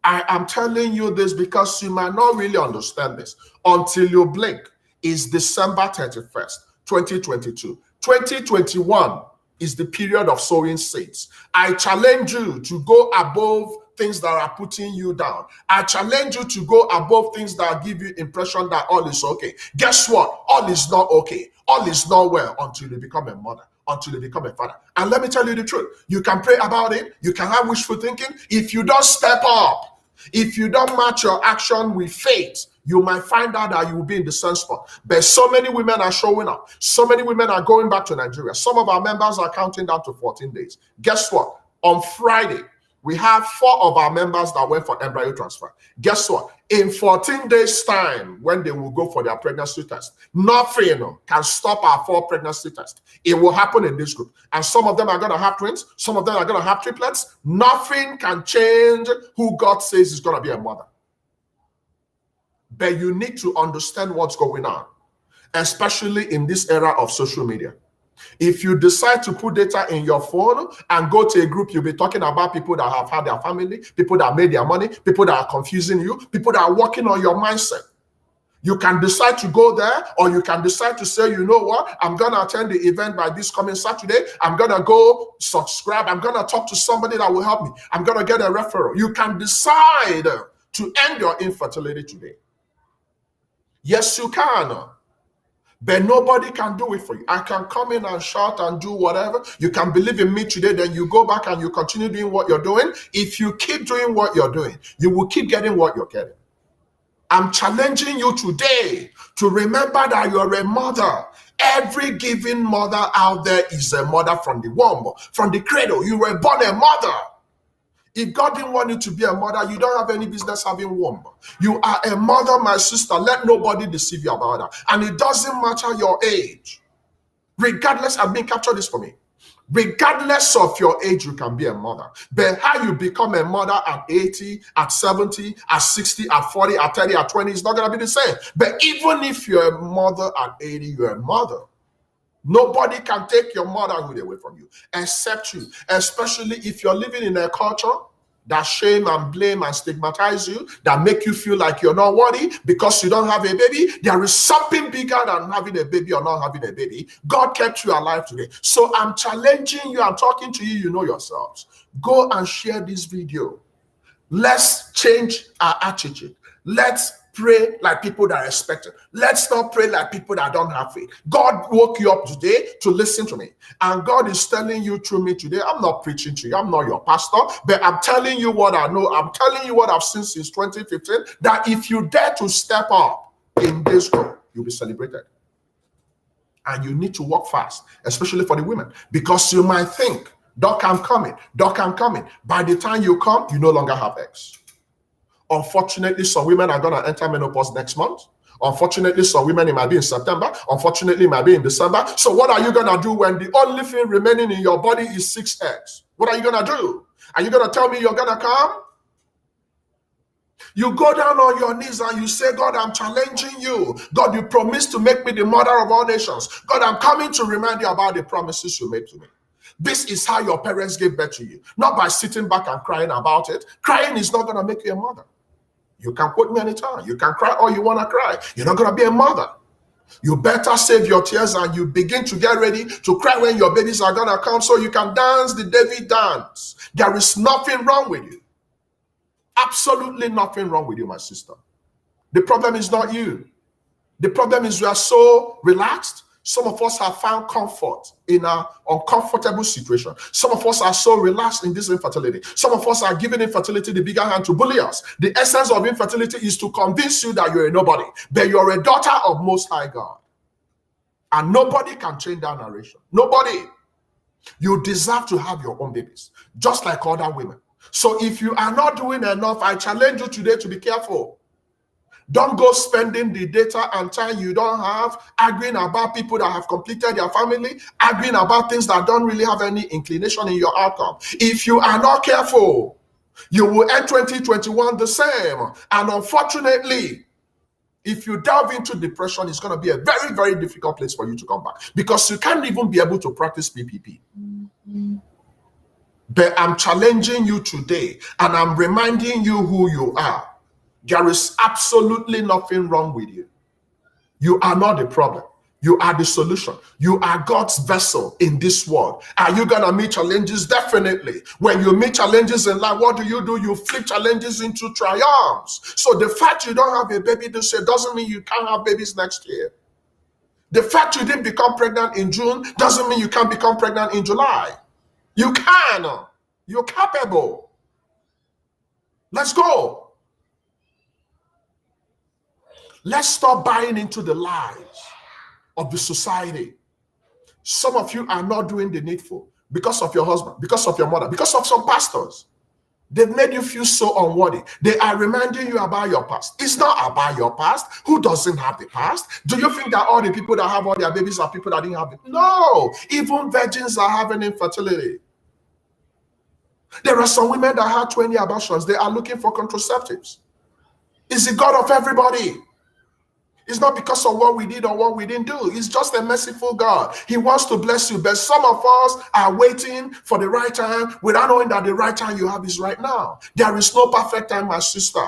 I am telling you this because you might not really understand this until you blink. It's December 31st. 2022. 2021 is the period of sowing seeds. I challenge you to go above things that are putting you down. I challenge you to go above things that give you impression that all is okay. Guess what? All is not okay. All is not well until you become a mother, until you become a father. And let me tell you the truth. You can pray about it. You can have wishful thinking. If you don't step up, if you don't match your action with faith, you might find out that you will be in the same spot. But so many women are showing up. So many women are going back to Nigeria. Some of our members are counting down to 14 days. Guess what? On Friday, we have 4 of our members that went for embryo transfer. Guess what? In 14 days' time, when they will go for their pregnancy test, nothing can stop our 4 pregnancy tests. It will happen in this group. And some of them are going to have twins. Some of them are going to have triplets. Nothing can change who God says is going to be a mother. But you need to understand what's going on, especially in this era of social media. If you decide to put data in your phone and go to a group, you'll be talking about people that have had their family, people that made their money, people that are confusing you, people that are working on your mindset. You can decide to go there, or you can decide to say, you know what, I'm going to attend the event by this coming Saturday. I'm going to go subscribe. I'm going to talk to somebody that will help me. I'm going to get a referral. You can decide to end your infertility today. Yes, you can. But nobody can do it for you. I can come in and shout and do whatever. You can believe in me today, then you go back and you continue doing what you're doing. If you keep doing what you're doing, you will keep getting what you're getting. I'm challenging you today to remember that you're a mother. Every given mother out there is a mother from the womb, from the cradle. You were born a mother. If God didn't want you to be a mother, you don't have any business having womb. You are a mother, my sister. Let nobody deceive you about that. And it doesn't matter your age. Regardless, I've been captured this for me. Regardless of your age, you can be a mother. But how you become a mother at 80, at 70, at 60, at 40, at 30, at 20 is not going to be the same. But even if you're a mother at 80, you're a mother. Nobody can take your motherhood away from you except you, especially if you're living in a culture that shame and blame and stigmatize you, that make you feel like you're not worthy because you don't have a baby. There is something bigger than having a baby or not having a baby. God kept you alive today. So I'm challenging you. I'm talking to you. You know yourselves. Go and share this video. Let's change our attitude. Let's pray like people that are expecting. Let's not pray like people that don't have faith. God woke you up today to listen to me. And God is telling you through me today. I'm not preaching to you. I'm not your pastor. But I'm telling you what I know. I'm telling you what I've seen since 2015. That if you dare to step up in this group, you'll be celebrated. And you need to work fast, especially for the women. Because you might think, Doc, I'm coming. Doc, I'm coming. By the time you come, you no longer have eggs. Unfortunately, some women are going to enter menopause next month. Unfortunately, some women, it might be in September. Unfortunately, it might be in December. So what are you going to do when the only thing remaining in your body is 6 eggs? What are you going to do? Are you going to tell me you're going to come? You go down on your knees and you say, God, I'm challenging you. God, you promised to make me the mother of all nations. God, I'm coming to remind you about the promises you made to me. This is how your parents gave birth to you. Not by sitting back and crying about it. Crying is not going to make you a mother. You can quote me anytime. You can cry all you want to cry. You're not going to be a mother. You better save your tears and you begin to get ready to cry when your babies are gonna come so you can dance the David dance. There is nothing wrong with you. Absolutely nothing wrong with you, my sister. The problem is not you. The problem is we are so relaxed. Some of us have found comfort in an uncomfortable situation. Some of us are so relaxed in this infertility. Some of us are giving infertility the bigger hand to bully us. The essence of infertility is to convince you that you're a nobody, but you're a daughter of Most High God. And nobody can change that narration. Nobody. You deserve to have your own babies, just like other women. So if you are not doing enough, I challenge you today to be careful. Don't go spending the data and time you don't have, arguing about people that have completed their family, arguing about things that don't really have any inclination in your outcome. If you are not careful, you will end 2021 the same. And unfortunately, if you delve into depression, it's going to be a very, very difficult place for you to come back because you can't even be able to practice PPP. But I'm challenging you today and I'm reminding you who you are. There is absolutely nothing wrong with you. You are not the problem. You are the solution. You are God's vessel in this world. Are you going to meet challenges? Definitely. When you meet challenges in life, what do? You flip challenges into triumphs. So the fact you don't have a baby this year doesn't mean you can't have babies next year. The fact you didn't become pregnant in June doesn't mean you can't become pregnant in July. You can. You're capable. Let's go. Let's stop buying into the lies of the society. Some of you are not doing the needful because of your husband, because of your mother, because of some pastors. They've made you feel so unworthy. They are reminding you about your past. It's not about your past. Who doesn't have the past? Do you think that all the people that have all their babies are people that didn't have it? No. Even virgins are having infertility. There are some women that had 20 abortions. They are looking for contraceptives. Is the God of everybody. It's not because of what we did or what we didn't do. He's just a merciful God. He wants to bless you. But some of us are waiting for the right time without knowing that the right time you have is right now. There is no perfect time, my sister.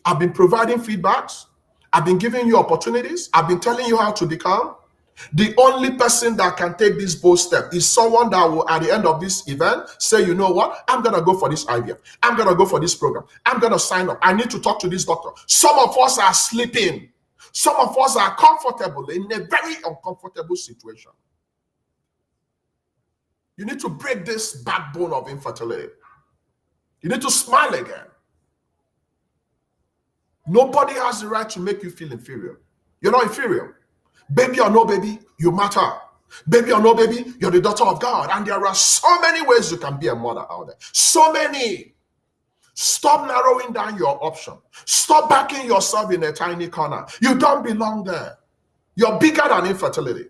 I've been providing feedbacks. I've been giving you opportunities. I've been telling you how to become. The only person that can take this bold step is someone that will, at the end of this event, say, you know what? I'm going to go for this IVF. I'm going to go for this program. I'm going to sign up. I need to talk to this doctor. Some of us are sleeping. Some of us are comfortable in a very uncomfortable situation. You need to break this backbone of infertility. You need to smile again. Nobody has the right to make you feel inferior. You're not inferior. Baby or no baby, you matter. Baby or no baby, you're the daughter of God. And there are so many ways you can be a mother out there. So many. Stop narrowing down your option. Stop backing yourself in a tiny corner. You don't belong there. You're bigger than infertility.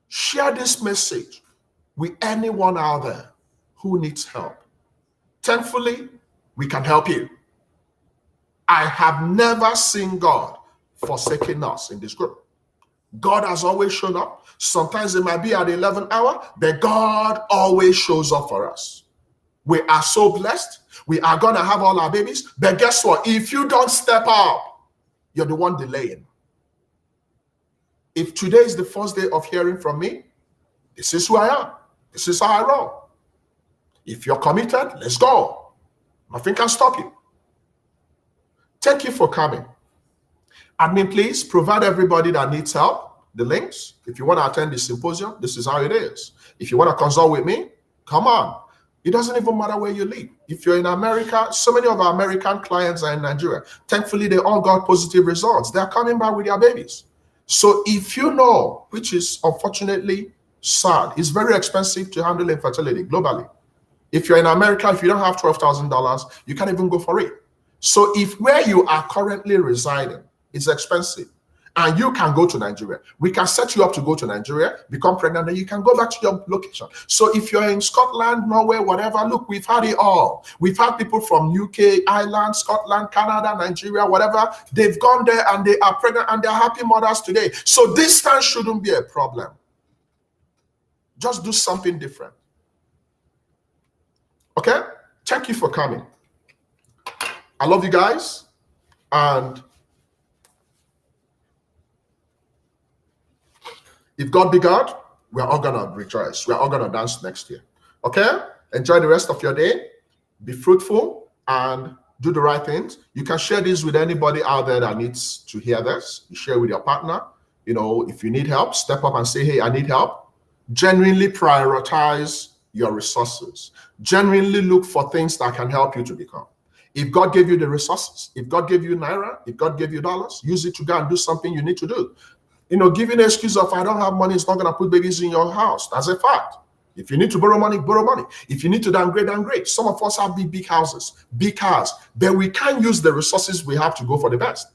Share this message with anyone out there who needs help. Thankfully, we can help you. I have never seen God forsaking us in this group. God has always shown up. Sometimes it might be at the 11th hour, but God always shows up for us. We are so blessed. We are going to have all our babies. But guess what? If you don't step up, you're the one delaying. If today is the first day of hearing from me, this is who I am. This is how I roll. If you're committed, let's go. Nothing can stop you. Thank you for coming. Admin, please provide everybody that needs help the links. If you want to attend the symposium, this is how it is. If you want to consult with me, come on. It doesn't even matter where you live. If you're in America, so many of our American clients are in Nigeria. Thankfully, they all got positive results. They're coming back with their babies. So if you know, which is unfortunately sad, it's very expensive to handle infertility globally. If you're in America, if you don't have $12,000, you can't even go for it. So if where you are currently residing, it's expensive, and you can go to Nigeria, we can set you up to go to Nigeria, become pregnant, and you can go back to your location. So if you're in Scotland, Norway, whatever, look, we've had it all. We've had people from UK, Ireland, Scotland, Canada, Nigeria, whatever. They've gone there and they are pregnant and they're happy mothers today. So distance shouldn't be a problem. Just do something different. Okay? Thank you for coming. I love you guys, and If God be God, we're all going to rejoice. We're all going to dance next year. Okay? Enjoy the rest of your day. Be fruitful and do the right things. You can share this with anybody out there that needs to hear this. You share with your partner. You know, if you need help, step up and say, hey, I need help. Genuinely prioritize your resources. Genuinely look for things that can help you to become. If God gave you the resources, if God gave you naira, if God gave you dollars, use it to go and do something you need to do. You know, giving an excuse of I don't have money is not going to put babies in your house. That's a fact. If you need to borrow money, borrow money. If you need to downgrade, downgrade. Some of us have big houses, big cars, but we can't use the resources we have to go for the best.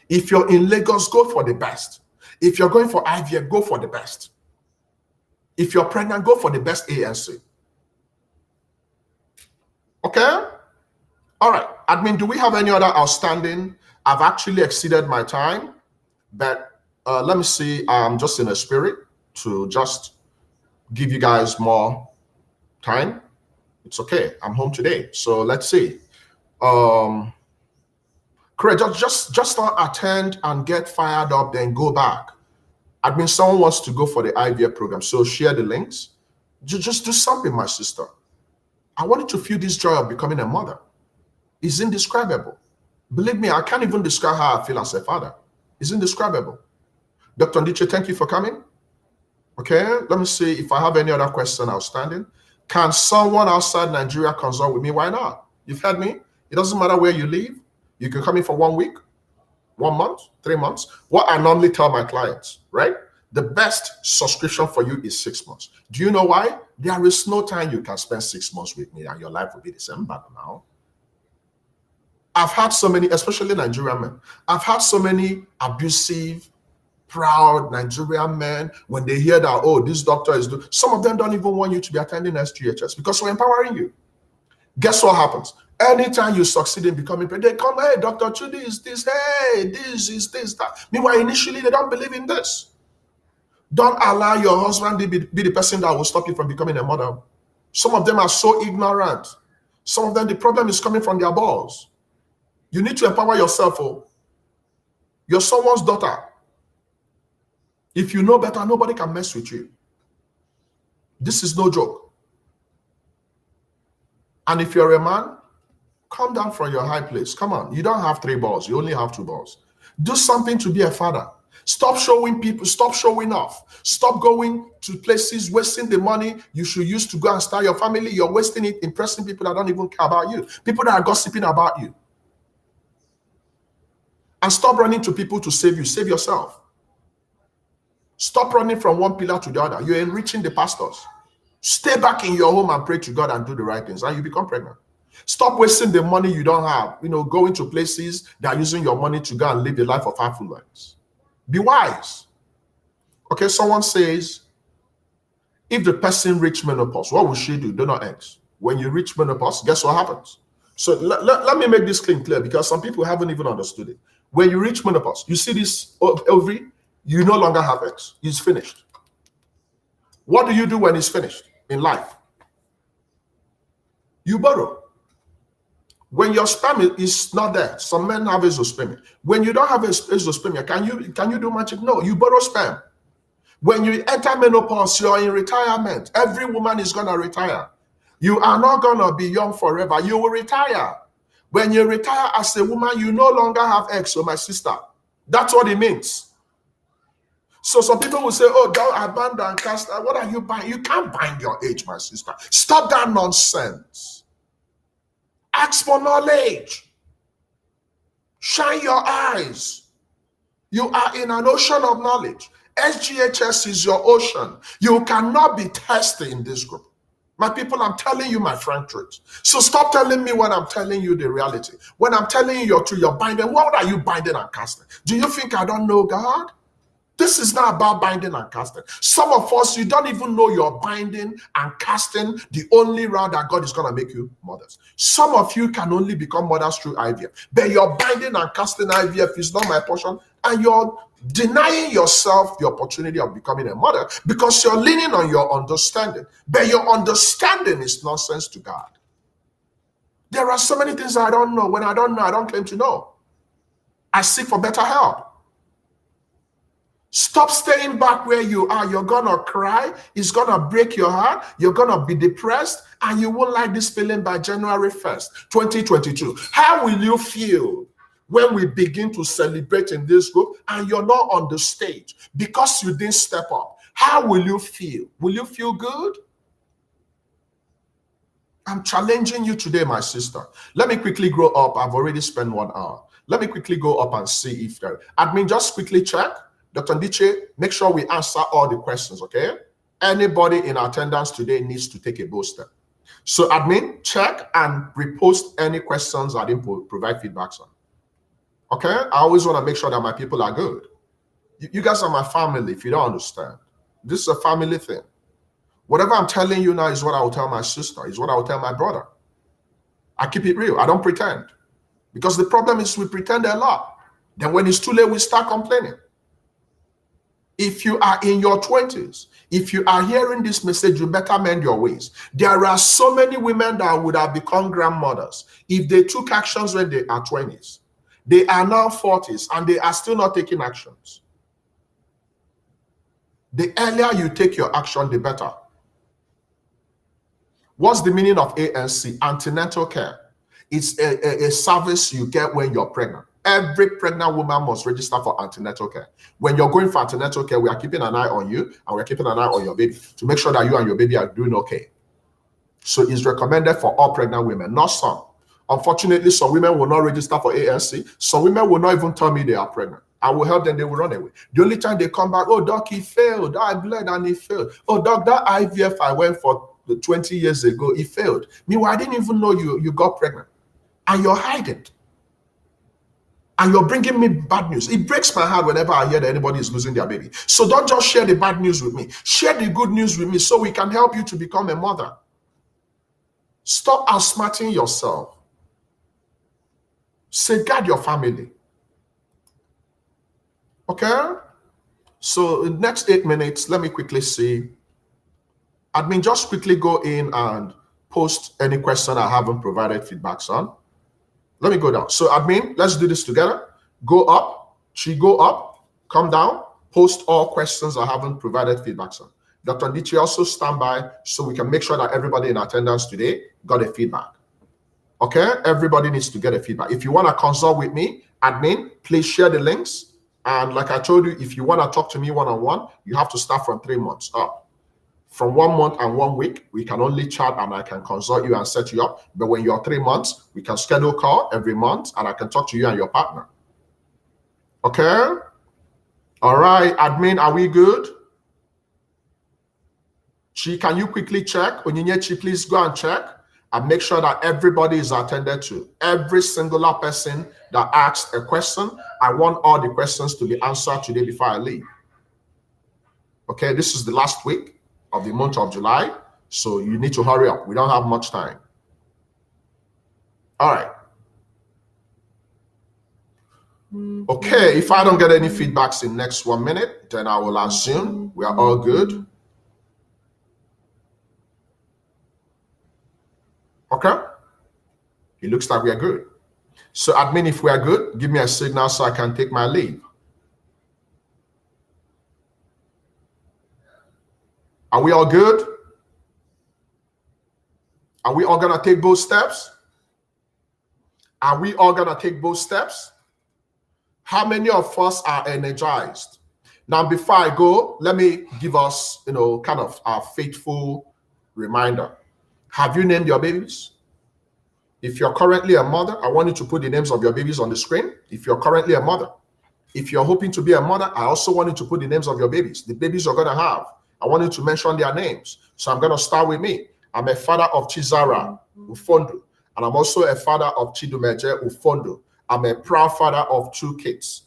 If you're in Lagos, go for the best. If you're going for IVF, go for the best. If you're pregnant, go for the best ANC. Okay? All right. Admin, do we have any other outstanding? I've actually exceeded my time, but let me see. I'm just in a spirit to just give you guys more time. It's okay. I'm home today. So let's see. Correct. Just not attend and get fired up, then go back. Admin, someone wants to go for the IVF program. So share the links. Just do something, my sister. I want you to feel this joy of becoming a mother. It's indescribable. Believe me, I can't even describe how I feel as a father. It's indescribable. Dr. Ndiche, thank you for coming. Okay, let me see if I have any other question outstanding. Can someone outside Nigeria consult with me? Why not? You've heard me. It doesn't matter where you live. You can come in for 1 week, 1 month, 3 months. What I normally tell my clients, right? The best subscription for you is 6 months. Do you know why? There is no time you can spend 6 months with me and your life will be the same back now. I've had so many, especially Nigerian men, I've had so many abusive, proud Nigerian men, when they hear that, oh, this doctor is doing, some of them don't even want you to be attending SGHS because we're empowering you. Guess what happens? Anytime you succeed in becoming pregnant, they come, hey, Dr. Chudi is this, hey, this is this, that. Meanwhile, initially, they don't believe in this. Don't allow your husband to be the person that will stop you from becoming a mother. Some of them are so ignorant. Some of them, the problem is coming from their balls. You need to empower yourself. Oh. You're someone's daughter. If you know better, nobody can mess with you. This is no joke. And if you're a man, come down from your high place. Come on. You don't have 3 balls. You only have 2 balls. Do something to be a father. Stop showing people. Stop showing off. Stop going to places, wasting the money you should use to go and start your family. You're wasting it impressing people that don't even care about you. People that are gossiping about you. And stop running to people to save you. Save yourself. Stop running from one pillar to the other. You're enriching the pastors. Stay back in your home and pray to God and do the right things, and you become pregnant. Stop wasting the money you don't have. You know, going to places that are using your money to go and live a life of affluence. Be wise. Okay, someone says, if the person reach menopause, what will she do? Do not X. When you reach menopause, guess what happens? So let me make this clear because some people haven't even understood it. When you reach menopause, you see this ovary, you no longer have X. It's finished. What do you do when it's finished in life? You borrow. When your sperm is not there, some men have azoospermia. When you don't have azoospermia, can you do magic? No, you borrow sperm. When you enter menopause, you're in retirement. Every woman is going to retire. You are not going to be young forever. You will retire. When you retire as a woman, you no longer have eggs, so my sister. That's what it means. So some people will say, oh, don't abandon, cast. What are you buying? You can't bind your age, my sister. Stop that nonsense. Ask for knowledge. Shine your eyes. You are in an ocean of knowledge. SGHS is your ocean. You cannot be tested in this group. My people, I'm telling you my frank truth. So stop telling me when I'm telling you the reality. When I'm telling you your truth, you're binding. What are you binding and casting? Do you think I don't know God? This is not about binding and casting. Some of us, you don't even know you're binding and casting the only route that God is going to make you mothers. Some of you can only become mothers through IVF. But you're binding and casting IVF is not my portion. And you're denying yourself the opportunity of becoming a mother because you're leaning on your understanding. But your understanding is nonsense to God. There are so many things I don't know. When I don't know, I don't claim to know. I seek for better help. Stop staying back where you are. You're gonna cry. It's gonna break your heart. You're gonna be depressed, and you won't like this feeling by January 1st, 2022. How will you feel when we begin to celebrate in this group and you're not on the stage because you didn't step up? How will you feel? Will you feel good? I'm challenging you today, my sister. Let me quickly grow up. I've already spent 1 hour. Let me quickly go up and see if there. Admin, just quickly check. Dr. Ndiche, make sure we answer all the questions, okay? Anybody in attendance today needs to take a bold step. So admin, check and repost any questions I didn't provide feedbacks on. Okay? I always want to make sure that my people are good. You guys are my family, if you don't understand. This is a family thing. Whatever I'm telling you now is what I will tell my sister, is what I will tell my brother. I keep it real. I don't pretend. Because the problem is we pretend a lot. Then when it's too late, we start complaining. If you are in your 20s, if you are hearing this message, you better mend your ways. There are so many women that would have become grandmothers if they took actions when they are 20s. They are now 40s and they are still not taking actions. The earlier you take your action, the better. What's the meaning of ANC? Antenatal care. It's a service you get when you're pregnant. Every pregnant woman must register for antenatal care. When you're going for antenatal care, we are keeping an eye on you and we're keeping an eye on your baby to make sure that you and your baby are doing okay. So it's recommended for all pregnant women, not some. Unfortunately, some women will not register for ANC. Some women will not even tell me they are pregnant. I will help them, they will run away. The only time they come back, oh, doc, he failed. I bled and he failed. Oh, doc, that IVF I went for 20 years ago, he failed. Meanwhile, I didn't even know you got pregnant. And you're hiding. And you're bringing me bad news. It breaks my heart whenever I hear that anybody is losing their baby. So don't just share the bad news with me. Share the good news with me so we can help you to become a mother. Stop outsmarting yourself. Safeguard your family. Okay? So in the next 8 minutes, let me quickly see. Admin, just quickly go in and post any question I haven't provided feedbacks on. Let me go down. So admin, let's do this together. Go up, go up, come down, post all questions I haven't provided feedbacks on. Dr. Ndiche, also stand by so we can make sure that everybody in attendance today got a feedback. Okay, everybody needs to get a feedback. If you want to consult with me, admin, please share the links. And like I told you, if you want to talk to me one-on-one, you have to start from 3 months up. From 1 month and 1 week, we can only chat and I can consult you and set you up. But when you're 3 months, we can schedule a call every month and I can talk to you and your partner. Okay? All right, admin, are we good? Chi, can you quickly check? Onyinyechi, please go and check and make sure that everybody is attended to. Every singular person that asked a question, I want all the questions to be answered today before I leave. Okay, this is the last week of the month of July, so you need to hurry up. We don't have much time. All right. Okay, if I don't get any feedbacks in next 1 minute, then I will assume we are all good. Okay, it looks like we are good. So admin, if we are good, give me a signal so I can take my leave. Are we all good? Are we all gonna take both steps? Are we all gonna take both steps? How many of us are energized? Now, before I go, let me give us, kind of a faithful reminder. Have you named your babies? If you're currently a mother, I want you to put the names of your babies on the screen. If you're currently a mother. If you're hoping to be a mother, I also want you to put the names of your babies, the babies you're gonna have. I want you to mention their names. So I'm gonna start with me. I'm a father of Chizara Ufondo, and I'm also a father of Chidumeje Ufondo. I'm a proud father of 2 kids.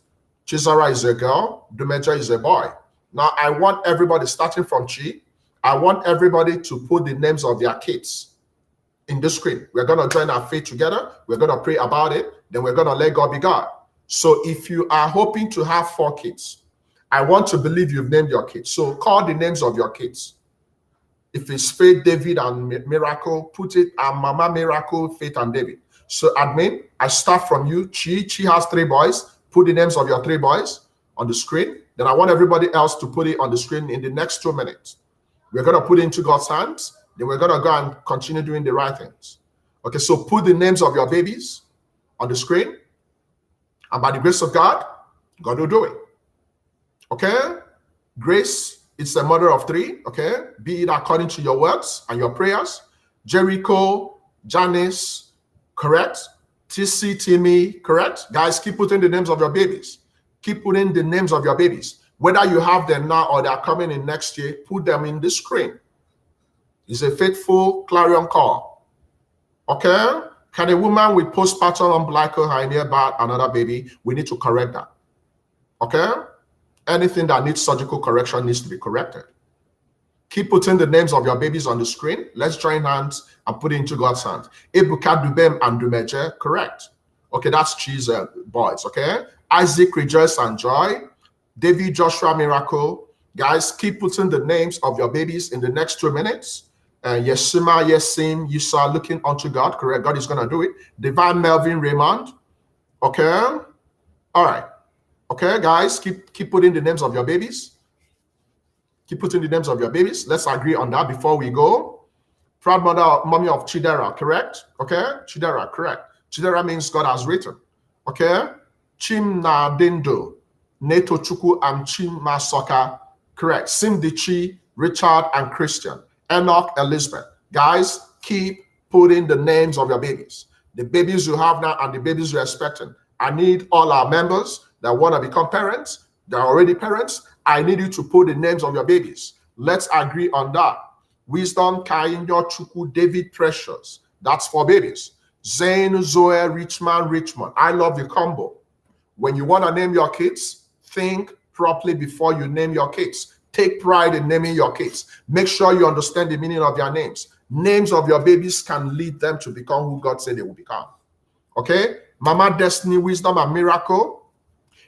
Chizara is a girl, Dumeje is a boy. Now I want everybody, starting from Chi, I want everybody to put the names of their kids in the screen. We're going to join our faith together. We're going to pray about it. Then we're going to let God be God. So if you are hoping to have 4 kids, I want to believe you've named your kids. So call the names of your kids. If it's Faith, David, and Miracle, put it Mama Miracle, Faith, and David. So admin, I start from you. Chi has 3 boys. Put the names of your 3 boys. on the screen. Then I want everybody else to put it on the screen in the next 2 minutes. We're going to put it into God's hands. Then we're going to go and continue doing the right things. Okay, so put the names of your babies on the screen. And by the grace of God, God will do it. Okay? Grace is the mother of 3. Okay? Be it according to your words and your prayers. Jericho, Janice, correct? TC, Timmy, correct? Guys, keep putting the names of your babies. Keep putting the names of your babies. Whether you have them now or they're coming in next year, put them in the screen. It's a faithful clarion call. Okay? Can a woman with postpartum umbilical hernia bear another baby? We need to correct that. Okay? Anything that needs surgical correction needs to be corrected. Keep putting the names of your babies on the screen. Let's join hands and put it into God's hands. Ebuka Dubem and Dumeje, correct. Okay, that's cheese boys, okay? Isaac, Rejoice and Joy. David, Joshua, Miracle. Guys, keep putting the names of your babies in the next 2 minutes. Yesima, Yesim, Yusa, looking unto God, correct? God is going to do it. Divine, Melvin, Raymond. Okay? All right. Okay, guys, keep putting the names of your babies. Keep putting the names of your babies. Let's agree on that before we go. Proud mother, mommy of Chidera, correct? Okay, Chidera, correct. Chidera means God has written. Okay, Chimna Dindo, Neto Chuku and Chima Soka, correct. Simdichi, Richard and Christian, Enoch, Elizabeth. Guys, keep putting the names of your babies. The babies you have now and the babies you're expecting. I need all our members that want to become parents, they're already parents. I need you to put the names of your babies. Let's agree on that. Wisdom, Kainyo, Chuku, David, Precious. That's for babies. Zane, Zoe, Richmond. I love the combo. When you want to name your kids, think properly before you name your kids. Take pride in naming your kids. Make sure you understand the meaning of their names. Names of your babies can lead them to become who God said they will become. Okay? Mama, Destiny, Wisdom, and Miracle.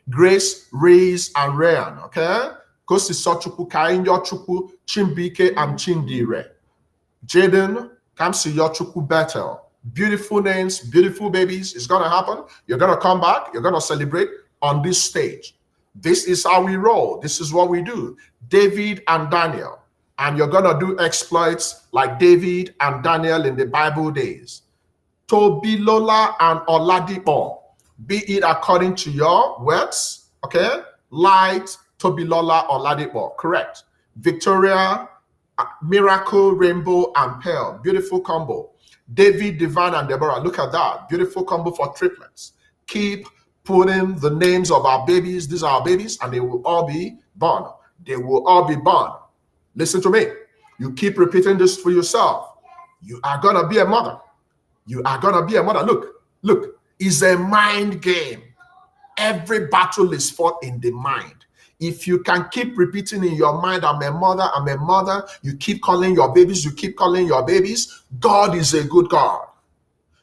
Grace, Raise, and Ryan, okay? Kosi Sochuku, Kainyo Chuku, Chimbike, and Chindire. Jaden, Kamsi Yochuku Bethel. Beautiful names, beautiful babies. It's going to happen. You're going to come back. You're going to celebrate on this stage. This is how we roll. This is what we do. David and Daniel. And you're going to do exploits like David and Daniel in the Bible days. Tobilola and Oladipo. Be it according to your words, okay? Light, Tobilola, Oladipo, correct. Victoria, Miracle, Rainbow, and Pearl, beautiful combo. David, Divine, and Deborah, look at that, beautiful combo for triplets. Keep putting the names of our babies. These are our babies, and they will all be born. They will all be born. Listen to me. You keep repeating this for yourself. You are going to be a mother. You are going to be a mother. Look. It's a mind game. Every battle is fought in the mind. If you can keep repeating in your mind, I'm a mother, you keep calling your babies, God is a good God.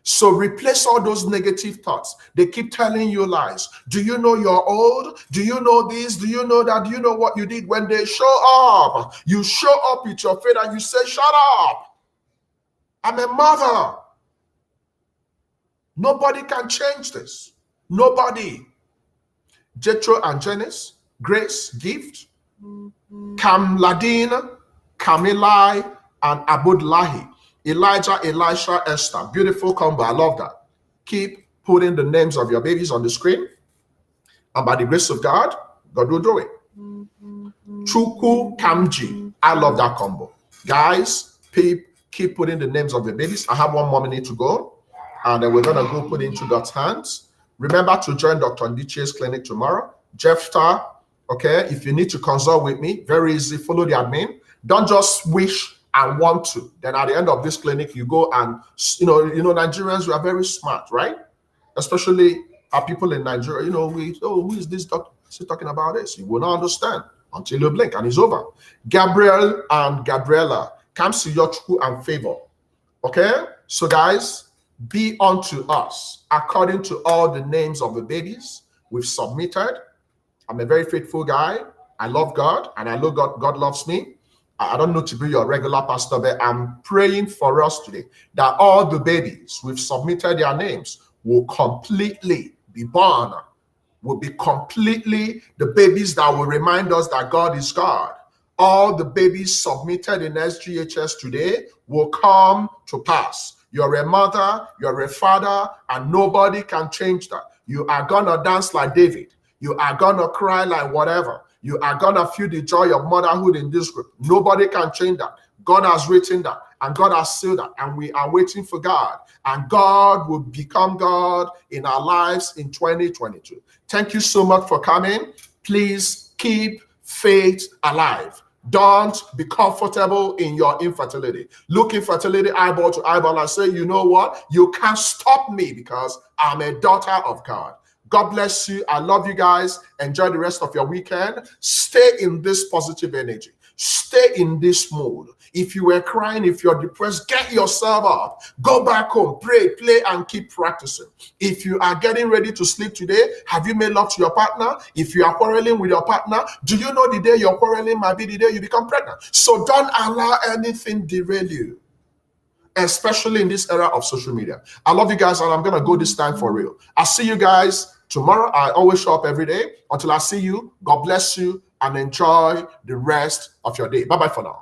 So replace all those negative thoughts. They keep telling you lies. Do you know you're old? Do you know this? Do you know that? Do you know what you did? When they show up, you show up with your faith and you say, shut up. I'm a mother. Nobody can change this. Nobody. Jethro and Janice, Grace, Gift, Kamladine, Kamilai, and Abudlahi. Elijah, Elisha, Esther. Beautiful combo. I love that. Keep putting the names of your babies on the screen. And by the grace of God, God will do it. Chuku, Kamji. I love that combo. Guys, keep putting the names of your babies. I have 1 more minute to go. And then we're going to go put it into God's hands. Remember to join Dr. Ndiche's clinic tomorrow. Jephthah, okay? If you need to consult with me, very easy. Follow the admin. Don't just wish and want to. Then at the end of this clinic, you go and, you know, Nigerians, we are very smart, right? Especially our people in Nigeria. Who is this doctor? Is he talking about this? You will not understand until you blink and it's over. Gabriel and Gabriela, comes to your true and favor. Okay? So guys, be unto us according to all the names of the babies we've submitted. I'm a very faithful guy. I love God, and I know God loves me. I don't know to be your regular pastor, but I'm praying for us today that all the babies we've submitted their names will completely be born will be completely the babies that will remind us that God is God. All the babies submitted in SGHS today will come to pass. You're a mother, you're a father, and nobody can change that. You are gonna dance like David. You are gonna cry like whatever. You are gonna feel the joy of motherhood in this group. Nobody can change that. God has written that, and God has sealed that, and we are waiting for God. And God will become God in our lives in 2022. Thank you so much for coming. Please keep faith alive. Don't be comfortable in your infertility. Look infertility eyeball to eyeball and say, you know what? You can't stop me because I'm a daughter of God. God bless you. I love you guys. Enjoy the rest of your weekend. Stay in this positive energy. Stay in this mood. If you were crying, if you're depressed, get yourself up. Go back home, pray, play, and keep practicing. If you are getting ready to sleep today, have you made love to your partner? If you are quarreling with your partner, do you know the day you're quarreling might be the day you become pregnant? So don't allow anything derail you, especially in this era of social media. I love you guys, and I'm going to go this time for real. I'll see you guys tomorrow. I always show up every day. Until I see you, God bless you, and enjoy the rest of your day. Bye-bye for now.